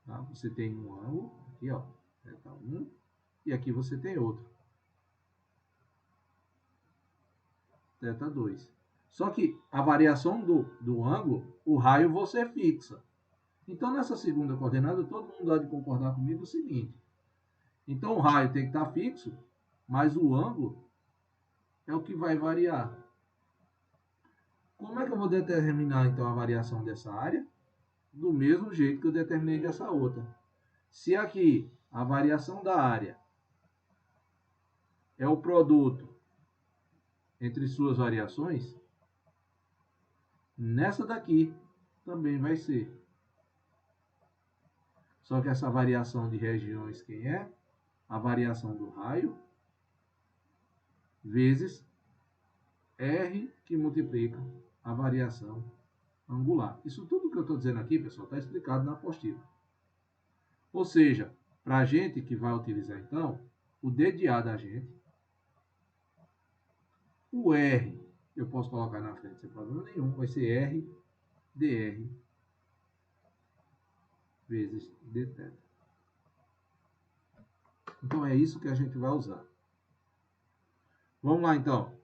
Tá? Você tem um ângulo, aqui ó, θ 1, e aqui você tem outro, θ 2. Só que a variação do ângulo, o raio você fixa. Então nessa segunda coordenada, todo mundo há de concordar comigo o seguinte. Então o raio tem que estar fixo, mas o ângulo é o que vai variar. Como é que eu vou determinar então a variação dessa área? Do mesmo jeito que eu determinei dessa outra. Se aqui a variação da área é o produto entre suas variações, nessa daqui também vai ser. Só que essa variação de regiões, quem é? A variação do raio vezes R que multiplica a variação angular. Isso tudo que eu estou dizendo aqui, pessoal, está explicado na apostila. Ou seja, para a gente que vai utilizar, então, o D de A da gente, o R, eu posso colocar na frente sem problema nenhum, vai ser R dr vezes dθ. Então, é isso que a gente vai usar. Vamos lá, então.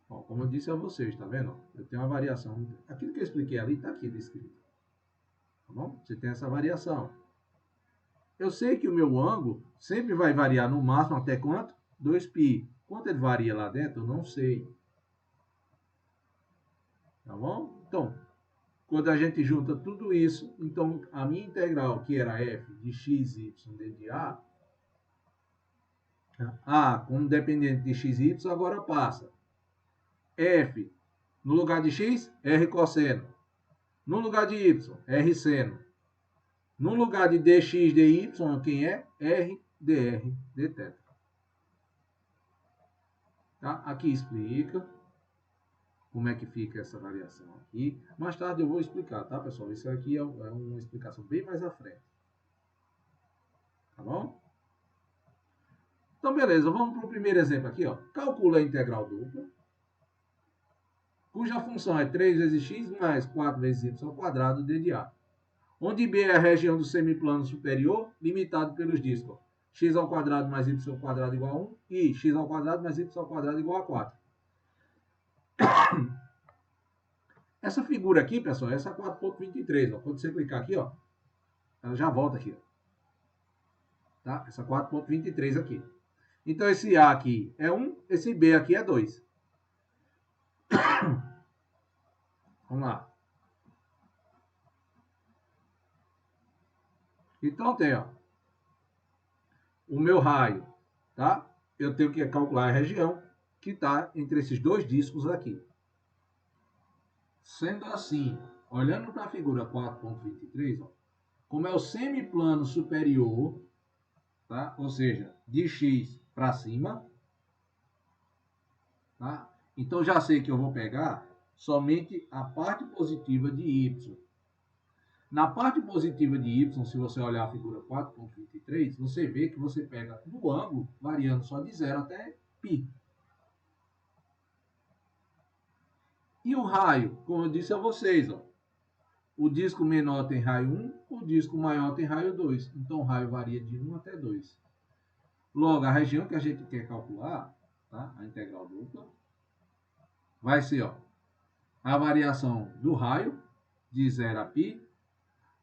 Ó, como eu disse a vocês, tá vendo? Eu tenho uma variação. Aquilo que eu expliquei ali está aqui descrito. Tá bom? Você tem essa variação. Eu sei que o meu ângulo sempre vai variar no máximo até quanto? 2π. Quanto ele varia lá dentro, eu não sei. Tá bom? Então, quando a gente junta tudo isso, então a minha integral, que era f de x, y, d de a, como dependente de x e y, agora passa f, no lugar de x, r cosseno. No lugar de y, r seno. No lugar de dx dy, quem é? R dr dθ. Tá? Aqui explica como é que fica essa variação aqui. Mais tarde eu vou explicar, tá, pessoal? Isso aqui é uma explicação bem mais à frente. Tá bom? Então, beleza. Vamos para o primeiro exemplo aqui, ó. Calcula a integral dupla, cuja função é 3 vezes x mais 4 vezes y ao quadrado d de A. Onde B é a região do semiplano superior, limitado pelos discos x ao quadrado mais y ao quadrado igual a 1 e x ao quadrado mais y ao quadrado igual a 4. Essa figura aqui, pessoal, essa 4.23, ó. Quando você clicar aqui, ó, ela já volta aqui, ó. Tá? Essa 4.23 aqui. Então, esse A aqui é 1, esse B aqui é 2. Vamos lá. Então, tem, ó, o meu raio, tá? Eu tenho que calcular a região que está entre esses dois discos aqui. Sendo assim, olhando para a figura 4.23, ó, como é o semiplano superior, tá? Ou seja, de x para cima, tá? Então já sei que eu vou pegar somente a parte positiva de y. Na parte positiva de y, se você olhar a figura 4.23, você vê que você pega do ângulo variando só de 0 até π. E o raio, como eu disse a vocês, ó, o disco menor tem raio 1, o disco maior tem raio 2. Então o raio varia de 1 até 2. Logo, a região que a gente quer calcular, tá? A integral dupla, vai ser, ó, a variação do raio de 0 a π,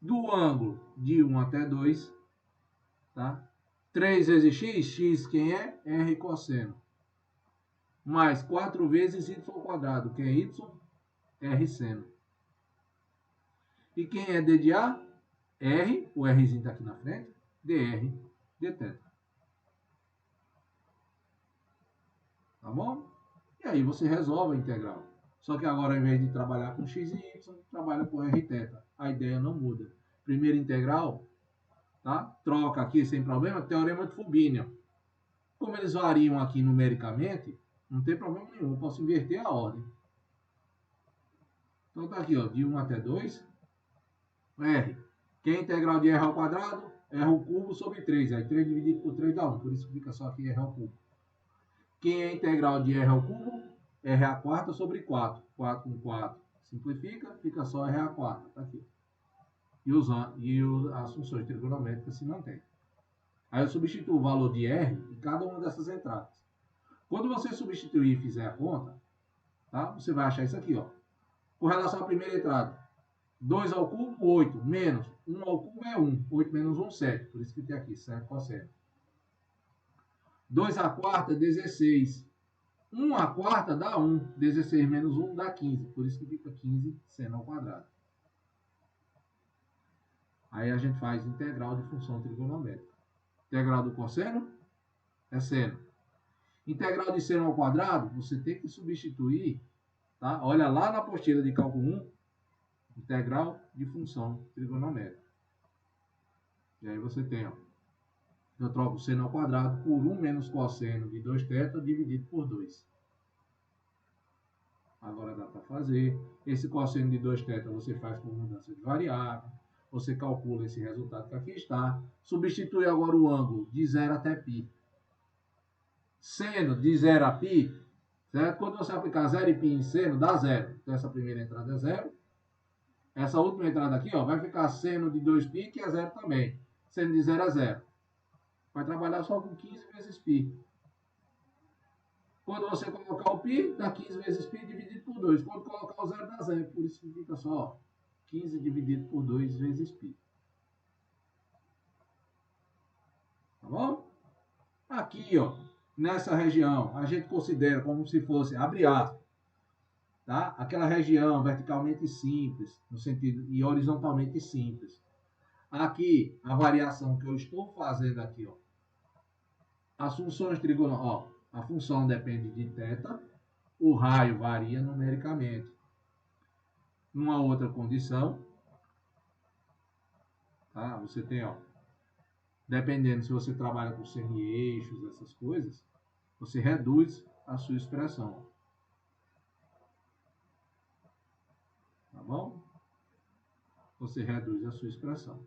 do ângulo de 1 até 2, tá? 3 vezes x, x quem é? R cosseno. Mais 4 vezes y ao quadrado, quem é y? R seno. E quem é d de A? R, o Rzinho está aqui na frente, dr dθ. Tá bom? E aí você resolve a integral. Só que agora, ao invés de trabalhar com x e y, trabalha com rθ. A ideia não muda. Primeira integral, tá? Troca aqui sem problema, teorema de Fubini. Como eles variam aqui numericamente, não tem problema nenhum, eu posso inverter a ordem. Então tá aqui, ó, de 1 até 2, R. Que é a integral de R ao quadrado? R ao cubo sobre 3. Aí 3 dividido por 3 dá 1, por isso fica só aqui R ao cubo. Quem é a integral de R ao cubo? R a quarta sobre 4. 4 com 4 simplifica, fica só R a quarta. Tá aqui. E as funções trigonométricas se mantêm. Aí eu substituo o valor de R em cada uma dessas entradas. Quando você substituir e fizer a conta, tá? Você vai achar isso aqui, ó. Com relação à primeira entrada, 2 ao cubo, 8, menos 1 ao cubo é 1. 8 menos 1, 7. Por isso que tem aqui, 7 cosseno. 2 à quarta, 16. 1 à quarta dá 1. 16 menos 1 dá 15. Por isso que fica 15 seno ao quadrado. Aí a gente faz integral de função trigonométrica. Integral do cosseno é seno. Integral de seno ao quadrado, você tem que substituir, tá? Olha lá na apostila de cálculo 1, integral de função trigonométrica. E aí você tem, ó, eu troco o seno ao quadrado por 1 menos cosseno de 2θ dividido por 2. Agora dá para fazer. Esse cosseno de 2θ você faz por mudança de variável. Você calcula esse resultado que aqui está. Substitui agora o ângulo de 0 até π. Seno de 0 a π, certo? Quando você aplicar 0 e π em seno, dá 0. Então essa primeira entrada é 0. Essa última entrada aqui, ó, vai ficar seno de 2π, que é 0 também. Seno de 0 é 0. Vai trabalhar só com 15 vezes π. Quando você colocar o π, dá 15 vezes π dividido por 2. Quando colocar o 0, dá 0. Por isso fica só 15 dividido por 2 vezes π. Tá bom? Aqui, ó, nessa região, a gente considera como se fosse, abre aspas, tá? Aquela região verticalmente simples, no sentido, e horizontalmente simples. Aqui, a variação que eu estou fazendo aqui, ó, as funções trigonométricas, ó, a função depende de θ, o raio varia numericamente. uma outra condição, tá? Você tem, ó, dependendo se você trabalha com semi-eixos, essas coisas, você reduz a sua expressão, tá bom? Você reduz a sua expressão.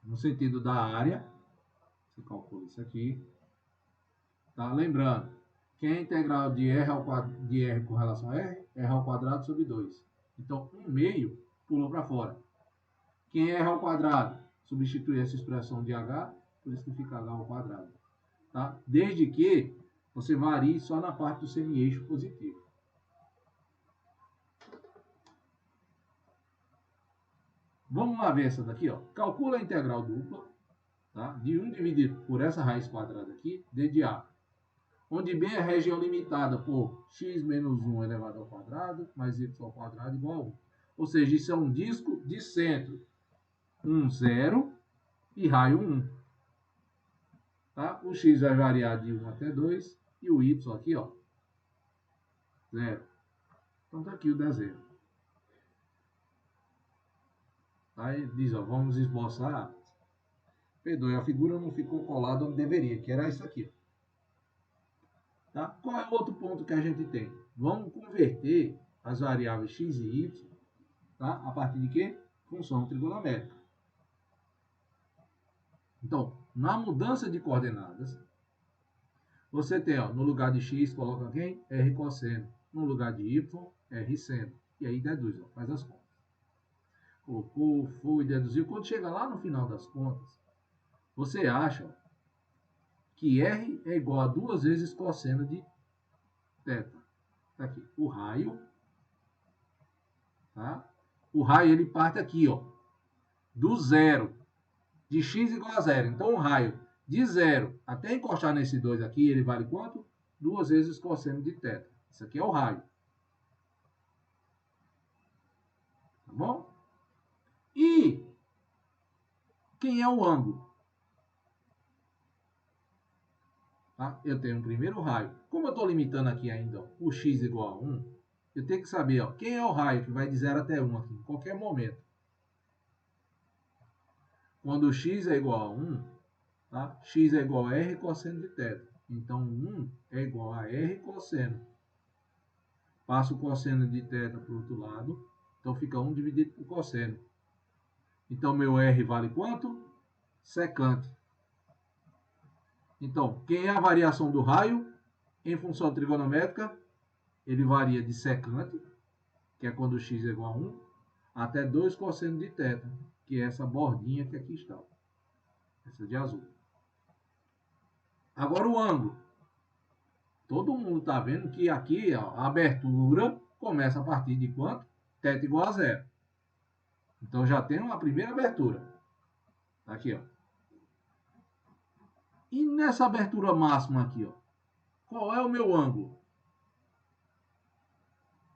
No sentido da área, você calcula isso aqui, tá? Lembrando, que é a integral de R, de R com relação a R? R ao quadrado sobre 2. Então, 1/2 pulou para fora. Quem é R ao quadrado? Substitui essa expressão de H, por isso que fica H ao quadrado. Tá? Desde que você varie só na parte do semi-eixo positivo. Vamos lá ver essa daqui, ó. Calcula a integral dupla, tá? De 1 dividido por essa raiz quadrada aqui, d de A. Onde B é a região limitada por x menos 1 elevado ao quadrado, mais y ao quadrado igual a 1. Ou seja, isso é um disco de centro 1, 0 e raio 1. Tá? O x vai variar de 1 até 2 e o y aqui, ó, 0. Então tá aqui o desenho. Aí diz, ó, vamos esboçar. Perdoe, a figura não ficou colada onde deveria, que era isso aqui. Tá? Qual é o outro ponto que a gente tem? Vamos converter as variáveis x e y, tá? A partir de quê? Função trigonométrica. Então, na mudança de coordenadas, você tem, ó, no lugar de x, coloca quem? R cosseno. No lugar de y, R seno. E aí deduz, ó, faz as contas. Colocou, foi, deduziu. Quando chega lá no final das contas, você acha que R é igual a 2 vezes cosseno de θ. Tá aqui, o raio, tá? O raio, ele parte aqui, ó, do zero, de x igual a zero. Então, o raio de zero até encostar nesse 2 aqui, ele vale quanto? 2 vezes cosseno de θ. Isso aqui é o raio. Tá bom? E quem é o ângulo? Tá? Eu tenho um primeiro raio. Como eu estou limitando aqui ainda, ó, o x igual a 1, eu tenho que saber, ó, quem é o raio que vai de 0 até 1 aqui, em qualquer momento. Quando o x é igual a 1, tá? X é igual a R cosseno de θ. Então, 1 é igual a R cosseno. Passo o cosseno de θ para o outro lado. Então, fica 1 dividido por cosseno. Então, meu R vale quanto? Secante. Então, quem é a variação do raio em função trigonométrica? Ele varia de secante, que é quando o x é igual a 1, até 2 cosseno de θ, que é essa bordinha que aqui está. Essa de azul. Agora o ângulo. Todo mundo está vendo que aqui ó, a abertura começa a partir de quanto? θ igual a 0. Então já tem uma primeira abertura. Aqui, ó. E nessa abertura máxima aqui, ó, qual é o meu ângulo?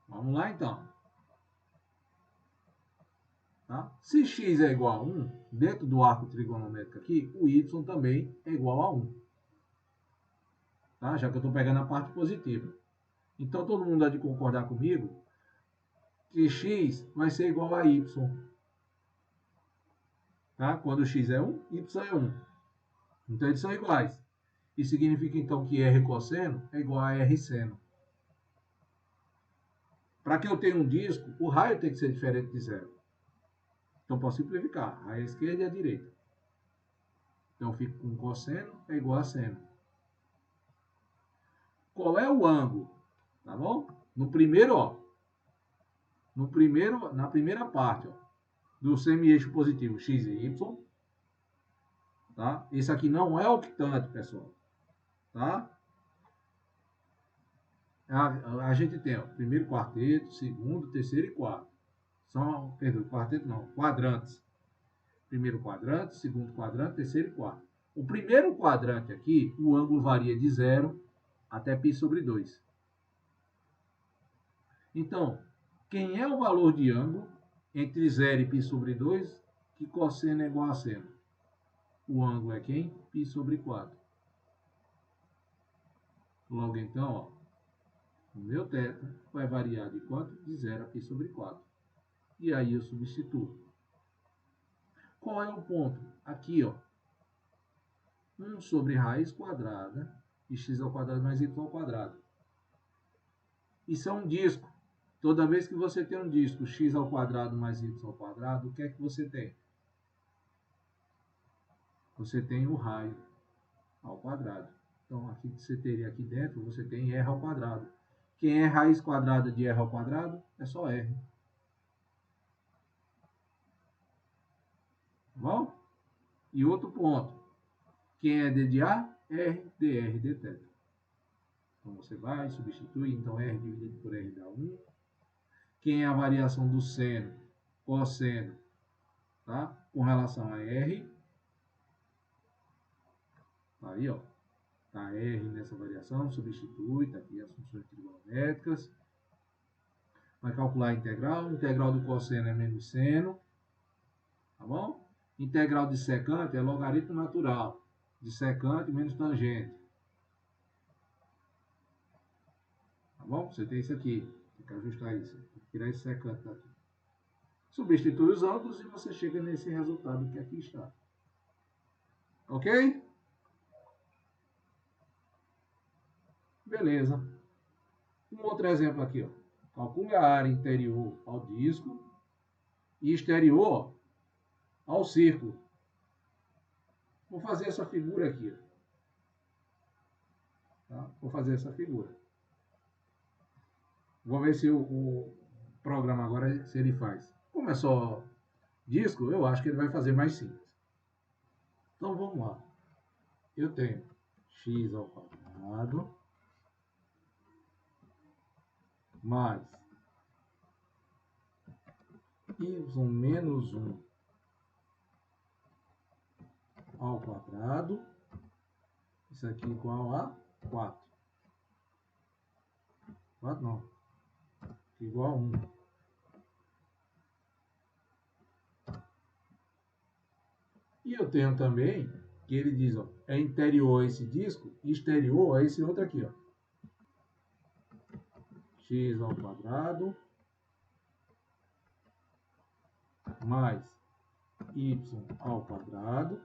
Vamos lá então. Tá? Se x é igual a 1, dentro do arco trigonométrico aqui, o y também é igual a 1. Tá? Já que eu estou pegando a parte positiva. Então todo mundo há de concordar comigo que x vai ser igual a y. Tá? Quando x é 1, y é 1. Então eles são iguais. Isso significa então que R cosseno é igual a R seno. Para que eu tenha um disco, o raio tem que ser diferente de zero. Então posso simplificar. A esquerda e a direita. Então fico com cosseno é igual a seno. Qual é o ângulo? Tá bom? No primeiro, ó. Na primeira parte, ó, do semi-eixo positivo x e y. Tá? Esse aqui não é octante, pessoal. Tá? A gente tem, ó, primeiro quarteto, segundo, terceiro e quarto. São, perdão, quarteto não, quadrantes. Primeiro quadrante, segundo quadrante, terceiro e quarto. O primeiro quadrante aqui, o ângulo varia de 0 até π sobre 2. Então, quem é o valor de ângulo entre 0 e π sobre 2, que cosseno é igual a seno? O ângulo é quem? π sobre 4. Logo então, ó, O meu θ vai variar de quanto? De 0 aqui sobre 4. E aí eu substituo. Qual é o ponto? Aqui, ó. 1 sobre raiz quadrada de x ao quadrado mais y ao quadrado. Isso é um disco. Toda vez que você tem um disco x ao quadrado mais y ao quadrado, o que é que você tem? Você tem o raio ao quadrado. Então, aqui você teria aqui dentro, você tem r ao quadrado. Quem é raiz quadrada de r ao quadrado? É só r. Tá bom? E outro ponto. Quem é d de a? R dr dθ. Então, você vai substituir. Então, r dividido por r dá 1. Quem é a variação do seno, cosseno, tá? Com relação a r. Tá aí, ó. Tá R nessa variação, substitui, tá aqui as funções trigonométricas. Vai calcular a integral. Integral do cosseno é menos seno. Tá bom? Integral de secante é logaritmo natural. De secante menos tangente. Tá bom? Você tem isso aqui. Tem que ajustar isso. Tem que tirar esse secante daqui. Substitui os ângulos e você chega nesse resultado que aqui está. Ok? Beleza. Um outro exemplo aqui, ó. Calcule a área interior ao disco e exterior ao círculo. Vou fazer essa figura aqui. Tá? Vou fazer essa figura. Vou ver se o programa agora se ele faz. Como é só disco, eu acho que ele vai fazer mais simples. Então vamos lá. Eu tenho x ao quadrado mais y menos 1 ao quadrado. Isso aqui igual a 4. 4 não. Igual a 1. E eu tenho também que ele diz, ó, é interior a esse disco e exterior a esse outro aqui, ó. X ao quadrado mais y ao quadrado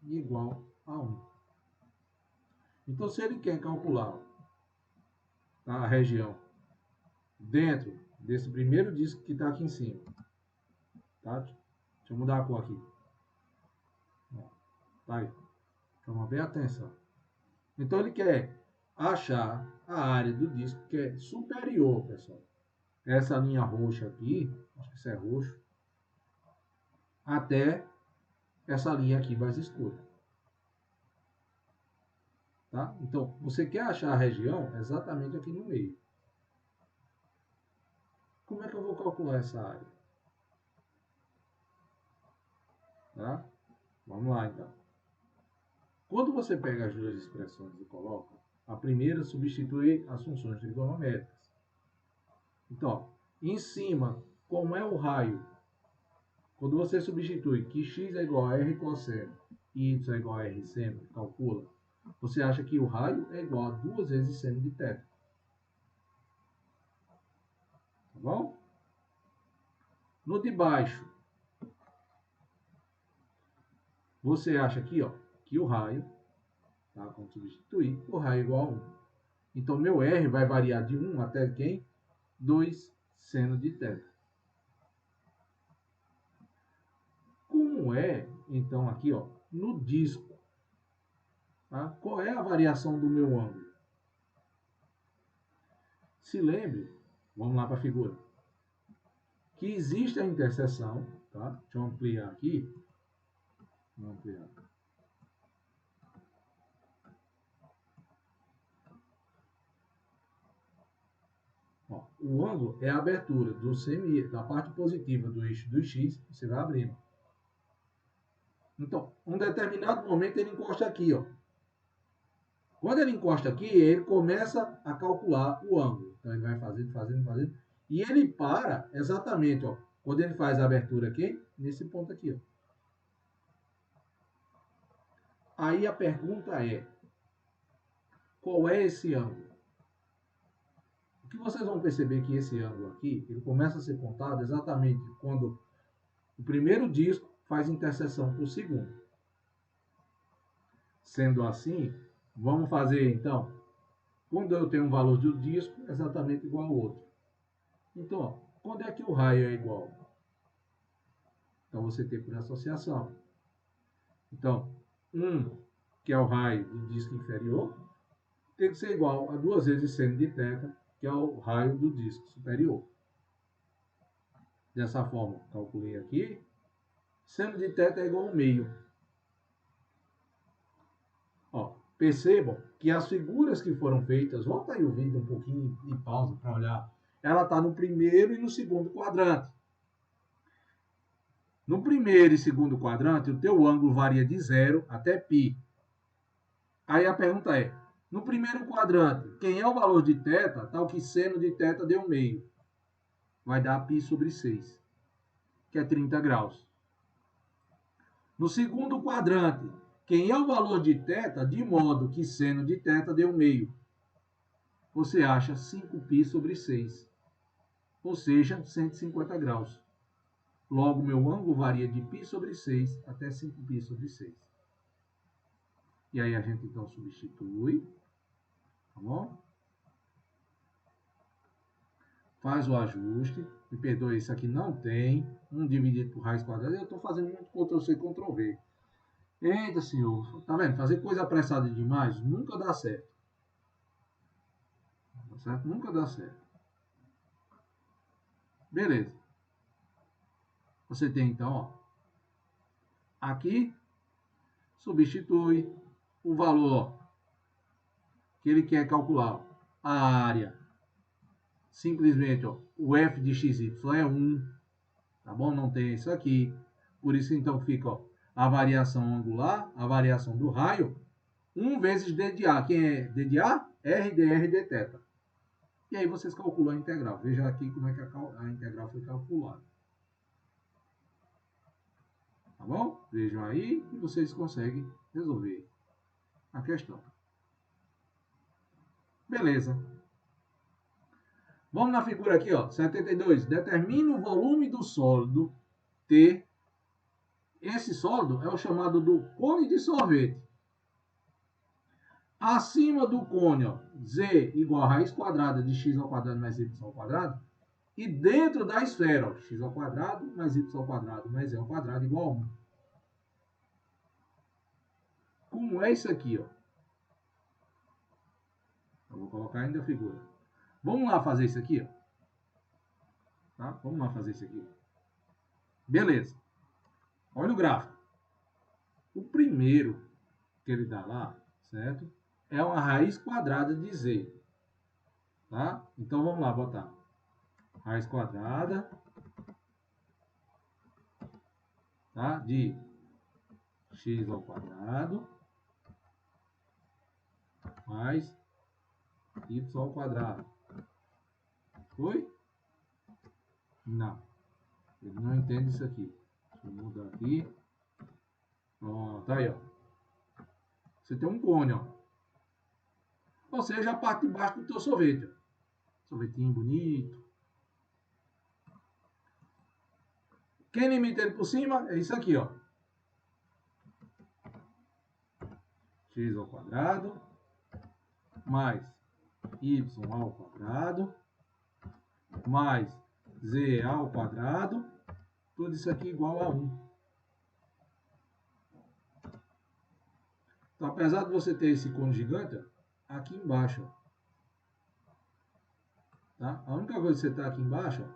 igual a 1. Então, se ele quer calcular a região dentro desse primeiro disco que está aqui em cima, tá? Deixa eu mudar a cor aqui. Tá aí. Chama bem a atenção. Então, ele quer achar a área do disco que é superior, pessoal. Essa linha roxa aqui, acho que isso é roxo, até essa linha aqui mais escura. Tá? Então, você quer achar a região exatamente aqui no meio. Como é que eu vou calcular essa área? Tá? Vamos lá, então. Quando você pega as duas expressões e coloca, a primeira substitui as funções trigonométricas. Então, em cima, como é o raio? Quando você substitui que x é igual a r cosseno e y é igual a r seno, calcula, você acha que o raio é igual a 2 vezes seno de θ. Tá bom? No de baixo, você acha aqui, ó, que o raio, tá? Quando substituir, o raio é igual a 1. Então, meu R vai variar de 1 até quem? 2 seno de θ. Como é, então, aqui, ó, no disco, tá? Qual é a variação do meu ângulo? Se lembre, vamos lá para a figura, que existe a interseção, tá? Deixa eu ampliar aqui. Vamos ampliar. Ó, o ângulo é a abertura do da parte positiva do eixo do x, você vai abrindo. Então, um determinado momento ele encosta aqui, ó. Quando ele encosta aqui, ele começa a calcular o ângulo. Então, ele vai fazendo. E ele para exatamente, ó, quando ele faz a abertura aqui, nesse ponto aqui, ó. Aí a pergunta é, qual é esse ângulo? O que vocês vão perceber que esse ângulo aqui, ele começa a ser contado exatamente quando o primeiro disco faz interseção com o segundo. Sendo assim, vamos fazer então, quando eu tenho um valor de um disco exatamente igual ao outro. Então, ó, quando é que o raio é igual? Então você tem por associação. Então, que é o raio do disco inferior, tem que ser igual a 2 vezes seno de θ, que é o raio do disco superior. Dessa forma, calculei aqui. Seno de θ é igual a meio. Ó, percebam que as figuras que foram feitas, volta aí o vídeo um pouquinho de pausa para olhar. Ela está no primeiro e no segundo quadrante. No primeiro e segundo quadrante, o teu ângulo varia de 0 até π. Aí a pergunta é, no primeiro quadrante, quem é o valor de θ, tal que seno de θ deu meio. Vai dar π sobre 6, que é 30 graus. No segundo quadrante, quem é o valor de θ, de modo que seno de θ deu meio. Você acha 5π sobre 6, ou seja, 150 graus. Logo, meu ângulo varia de π sobre 6 até 5π sobre 6. E aí a gente então substitui, tá bom? Faz o ajuste. Me perdoe, isso aqui não tem 1 dividido por raiz quadrada. Eu estou fazendo muito Ctrl+C, Ctrl+V. Eita, senhor. Tá vendo? Fazer coisa apressada demais nunca dá certo. Tá certo? Nunca dá certo. Beleza. Você tem então, ó, aqui, substitui o valor que ele quer calcular. A área. Simplesmente, ó, o f de xy é 1. Tá bom? Não tem isso aqui. Por isso, então, fica, ó, a variação angular, a variação do raio, 1 vezes d de A. Quem é d de A? R dr dθ. E aí vocês calculam a integral. Veja aqui como é que a integral foi calculada. Tá bom? Vejam aí e vocês conseguem resolver a questão. Beleza. Vamos na figura aqui, ó, 72. Determine o volume do sólido T. Esse sólido é o chamado do cone de sorvete. Acima do cone, ó, z igual a raiz quadrada de x ao quadrado mais y ao quadrado. E dentro da esfera, ó, x ao quadrado mais y ao quadrado mais z ao quadrado igual a 1. Como é isso aqui, ó? Eu vou colocar ainda a figura. Vamos lá fazer isso aqui, ó. Tá? Vamos lá fazer isso aqui. Beleza. Olha o gráfico. O primeiro que ele dá lá, certo? É uma raiz quadrada de z. Tá? Então vamos lá botar. Raiz quadrada, tá? De x ao quadrado mais y ao quadrado. Foi? Não. Ele não entende isso aqui. Deixa eu mudar aqui. Pronto, tá aí, ó. Você tem um cone, ó. Ou seja, a parte de baixo do teu sorvete, ó. Sorvetinho bonito. Quem limita ele por cima é isso aqui, ó. X ao quadrado mais y ao quadrado mais z ao quadrado. Tudo isso aqui igual a 1. Então, apesar de você ter esse cone gigante, ó, aqui embaixo, ó, tá? A única coisa que você está aqui embaixo, ó,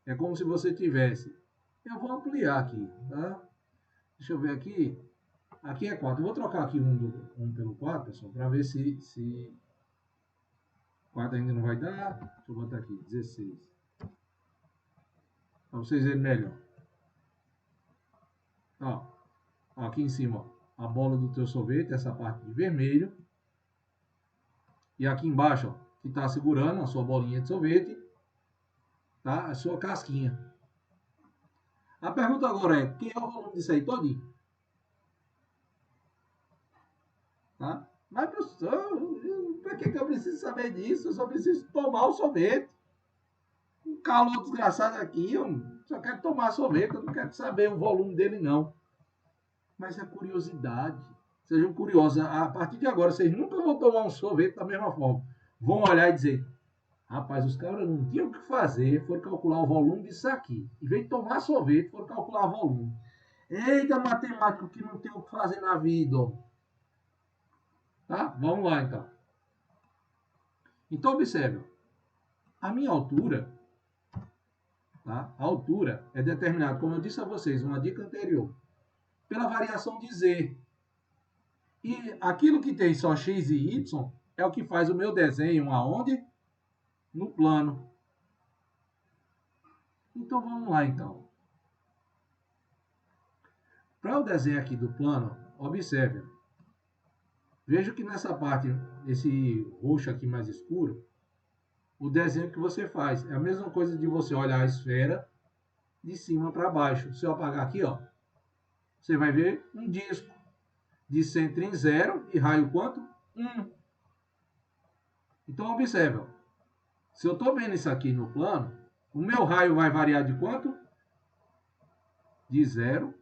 é como se você tivesse... Eu vou ampliar aqui, tá? Deixa eu ver aqui. Aqui é 4. Eu vou trocar aqui 1 pelo 4, pessoal, para ver se 4 ainda não vai dar. Deixa eu botar aqui, 16. Para vocês verem melhor. Ó, aqui em cima, ó, a bola do teu sorvete, essa parte de vermelho. E aqui embaixo, ó, que está segurando a sua bolinha de sorvete, tá? A sua casquinha. A pergunta agora é, quem é o volume disso aí todinho? Tá? Mas, professor, para que eu preciso saber disso? Eu só preciso tomar o sorvete. Um calor desgraçado aqui, eu só quero tomar sorvete, eu não quero saber o volume dele, não. Mas é curiosidade. Sejam curiosos. A partir de agora, vocês nunca vão tomar um sorvete da mesma forma. Vão olhar e dizer, rapaz, os caras não tinham o que fazer, foram calcular o volume disso aqui. Em vez de tomar sorvete, foram calcular o volume. Eita, matemático que não tem o que fazer na vida. Tá? Vamos lá, então. Então, observe. A minha altura, tá? A altura é determinada, como eu disse a vocês, uma dica anterior, pela variação de z. E aquilo que tem só x e y é o que faz o meu desenho aonde? No plano. Então, vamos lá, então. Para o desenho aqui do plano, observe. Veja que nessa parte, esse roxo aqui mais escuro, o desenho que você faz é a mesma coisa de você olhar a esfera de cima para baixo. Se eu apagar aqui, ó, você vai ver um disco de centro em 0 e raio quanto? 1. Então, observe. Ó. Se eu estou vendo isso aqui no plano, o meu raio vai variar de quanto? De 0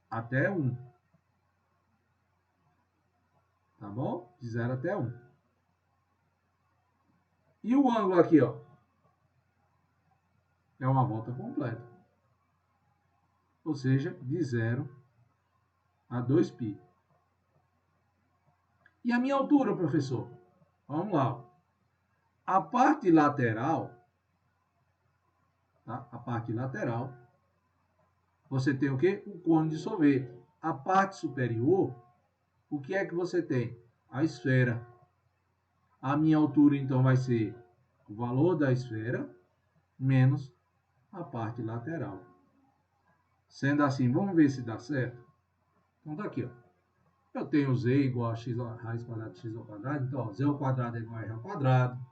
até 1. Tá bom? De 0 até 1. E o ângulo aqui, ó, é uma volta completa. Ou seja, de 0 a 2π. E a minha altura, professor? Vamos lá. A parte lateral, tá? A parte lateral, você tem o quê? O cone de sorvete. A parte superior, o que é que você tem? A esfera. A minha altura, então, vai ser o valor da esfera menos a parte lateral. Sendo assim, vamos ver se dá certo? Então, tá aqui, ó. Eu tenho z igual a x raiz quadrada de x ao quadrado. Então, ó, z ao quadrado é igual a r ao quadrado.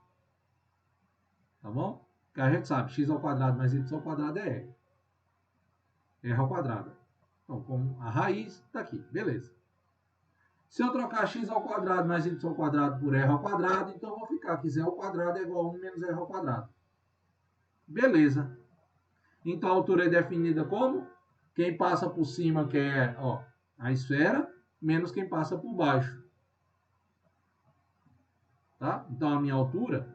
Tá bom? Porque a gente sabe, x ao quadrado mais y ao quadrado é r. R ao quadrado. Então, como a raiz está aqui. Beleza. Se eu trocar x ao quadrado mais y ao quadrado por r ao quadrado, então vou ficar que z ao quadrado é igual a 1 menos r ao quadrado. Beleza. Então, a altura é definida como? Quem passa por cima, que é ó, a esfera, menos quem passa por baixo. Tá? Então, a minha altura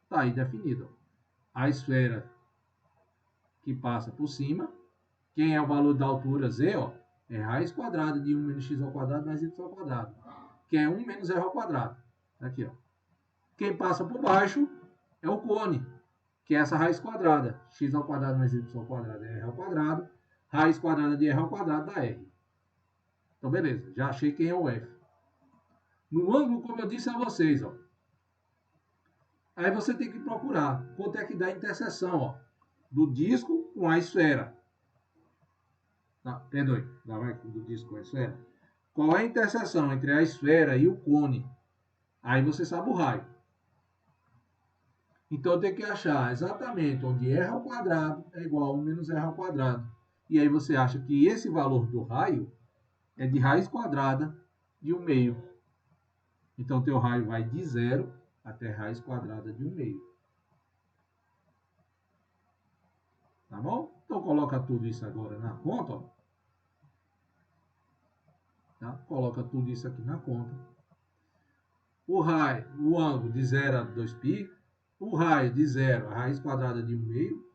está aí definida. A esfera que passa por cima, quem é o valor da altura z, ó, é raiz quadrada de 1 menos x ao quadrado mais y ao quadrado, que é 1 menos r ao quadrado. Aqui, ó. Quem passa por baixo é o cone, que é essa raiz quadrada. X ao quadrado mais y ao quadrado é r ao quadrado. Raiz quadrada de r ao quadrado dá r. Então, beleza. Já achei quem é o f. No ângulo, como eu disse a vocês, ó. Aí você tem que procurar quanto é que dá a interseção, ó, do disco com a esfera. Perdoe, do disco com a esfera. Qual é a interseção entre a esfera e o cone? Aí você sabe o raio. Então eu tenho que achar exatamente onde r ao quadrado é igual a 1 menos r ao quadrado. E aí você acha que esse valor do raio é de raiz quadrada de 1 meio. Então teu raio vai de 0 até raiz quadrada de 1 meio. Tá bom? Então coloca tudo isso agora na conta. Ó. Tá? Coloca tudo isso aqui na conta. O raio, o ângulo de 0 a 2π. O raio de 0 a raiz quadrada de 1 meio.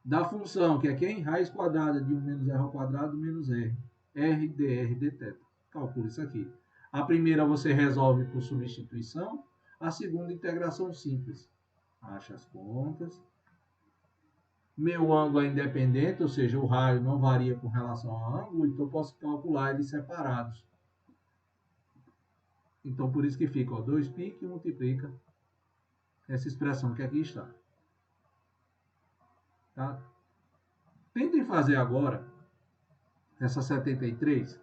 Da função, que é quem? Raiz quadrada de 1 menos r ao quadrado menos r. R dr dθ. Calcula isso aqui. A primeira você resolve por substituição. A segunda, integração simples. Acha as contas. Meu ângulo é independente, ou seja, o raio não varia com relação ao ângulo, então eu posso calcular eles separados. Então, por isso que fica 2π que multiplica essa expressão que aqui está. Tá? Tentem fazer agora essa 73.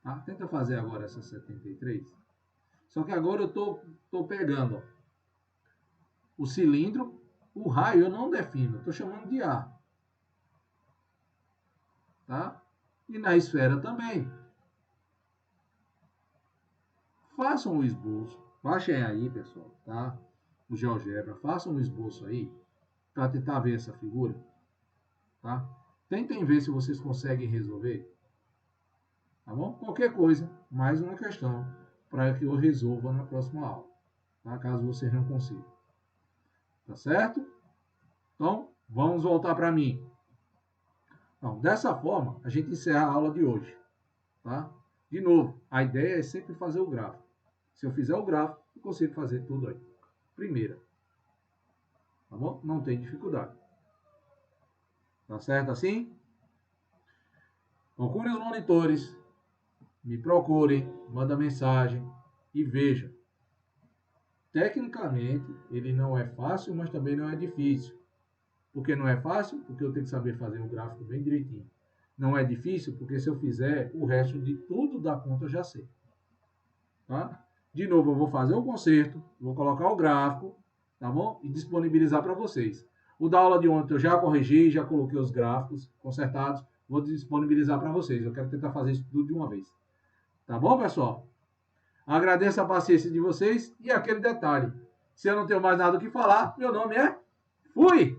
Tá? Tenta fazer agora essa 73. Só que agora eu estou pegando ó, o cilindro, o raio eu não defino, estou chamando de A. Tá? E na esfera também. façam o esboço. Baixem aí, pessoal, tá? O GeoGebra. Façam um esboço aí para tentar ver essa figura, tá? Tentem ver se vocês conseguem resolver, tá bom? Qualquer coisa, mais uma questão para que eu resolva na próxima aula, tá? Caso vocês não consigam. Tá certo? Então, vamos voltar para mim. Então, dessa forma, a gente encerra a aula de hoje, tá? De novo, a ideia é sempre fazer o gráfico. Se eu fizer o gráfico, eu consigo fazer tudo aí. Primeira. Tá bom? Não tem dificuldade. Tá certo assim? Procure os monitores, me procurem, manda mensagem e veja. Tecnicamente, ele não é fácil, mas também não é difícil. Por que não é fácil? Porque eu tenho que saber fazer o gráfico bem direitinho. Não é difícil, porque se eu fizer, o resto de tudo da conta eu já sei. Tá? De novo, eu vou fazer o conserto, vou colocar o gráfico, tá bom? E disponibilizar para vocês. O da aula de ontem eu já corrigi, já coloquei os gráficos consertados, vou disponibilizar para vocês. Eu quero tentar fazer isso tudo de uma vez. Tá bom, pessoal? Agradeço a paciência de vocês e aquele detalhe. Se eu não tenho mais nada o que falar, meu nome é Fui!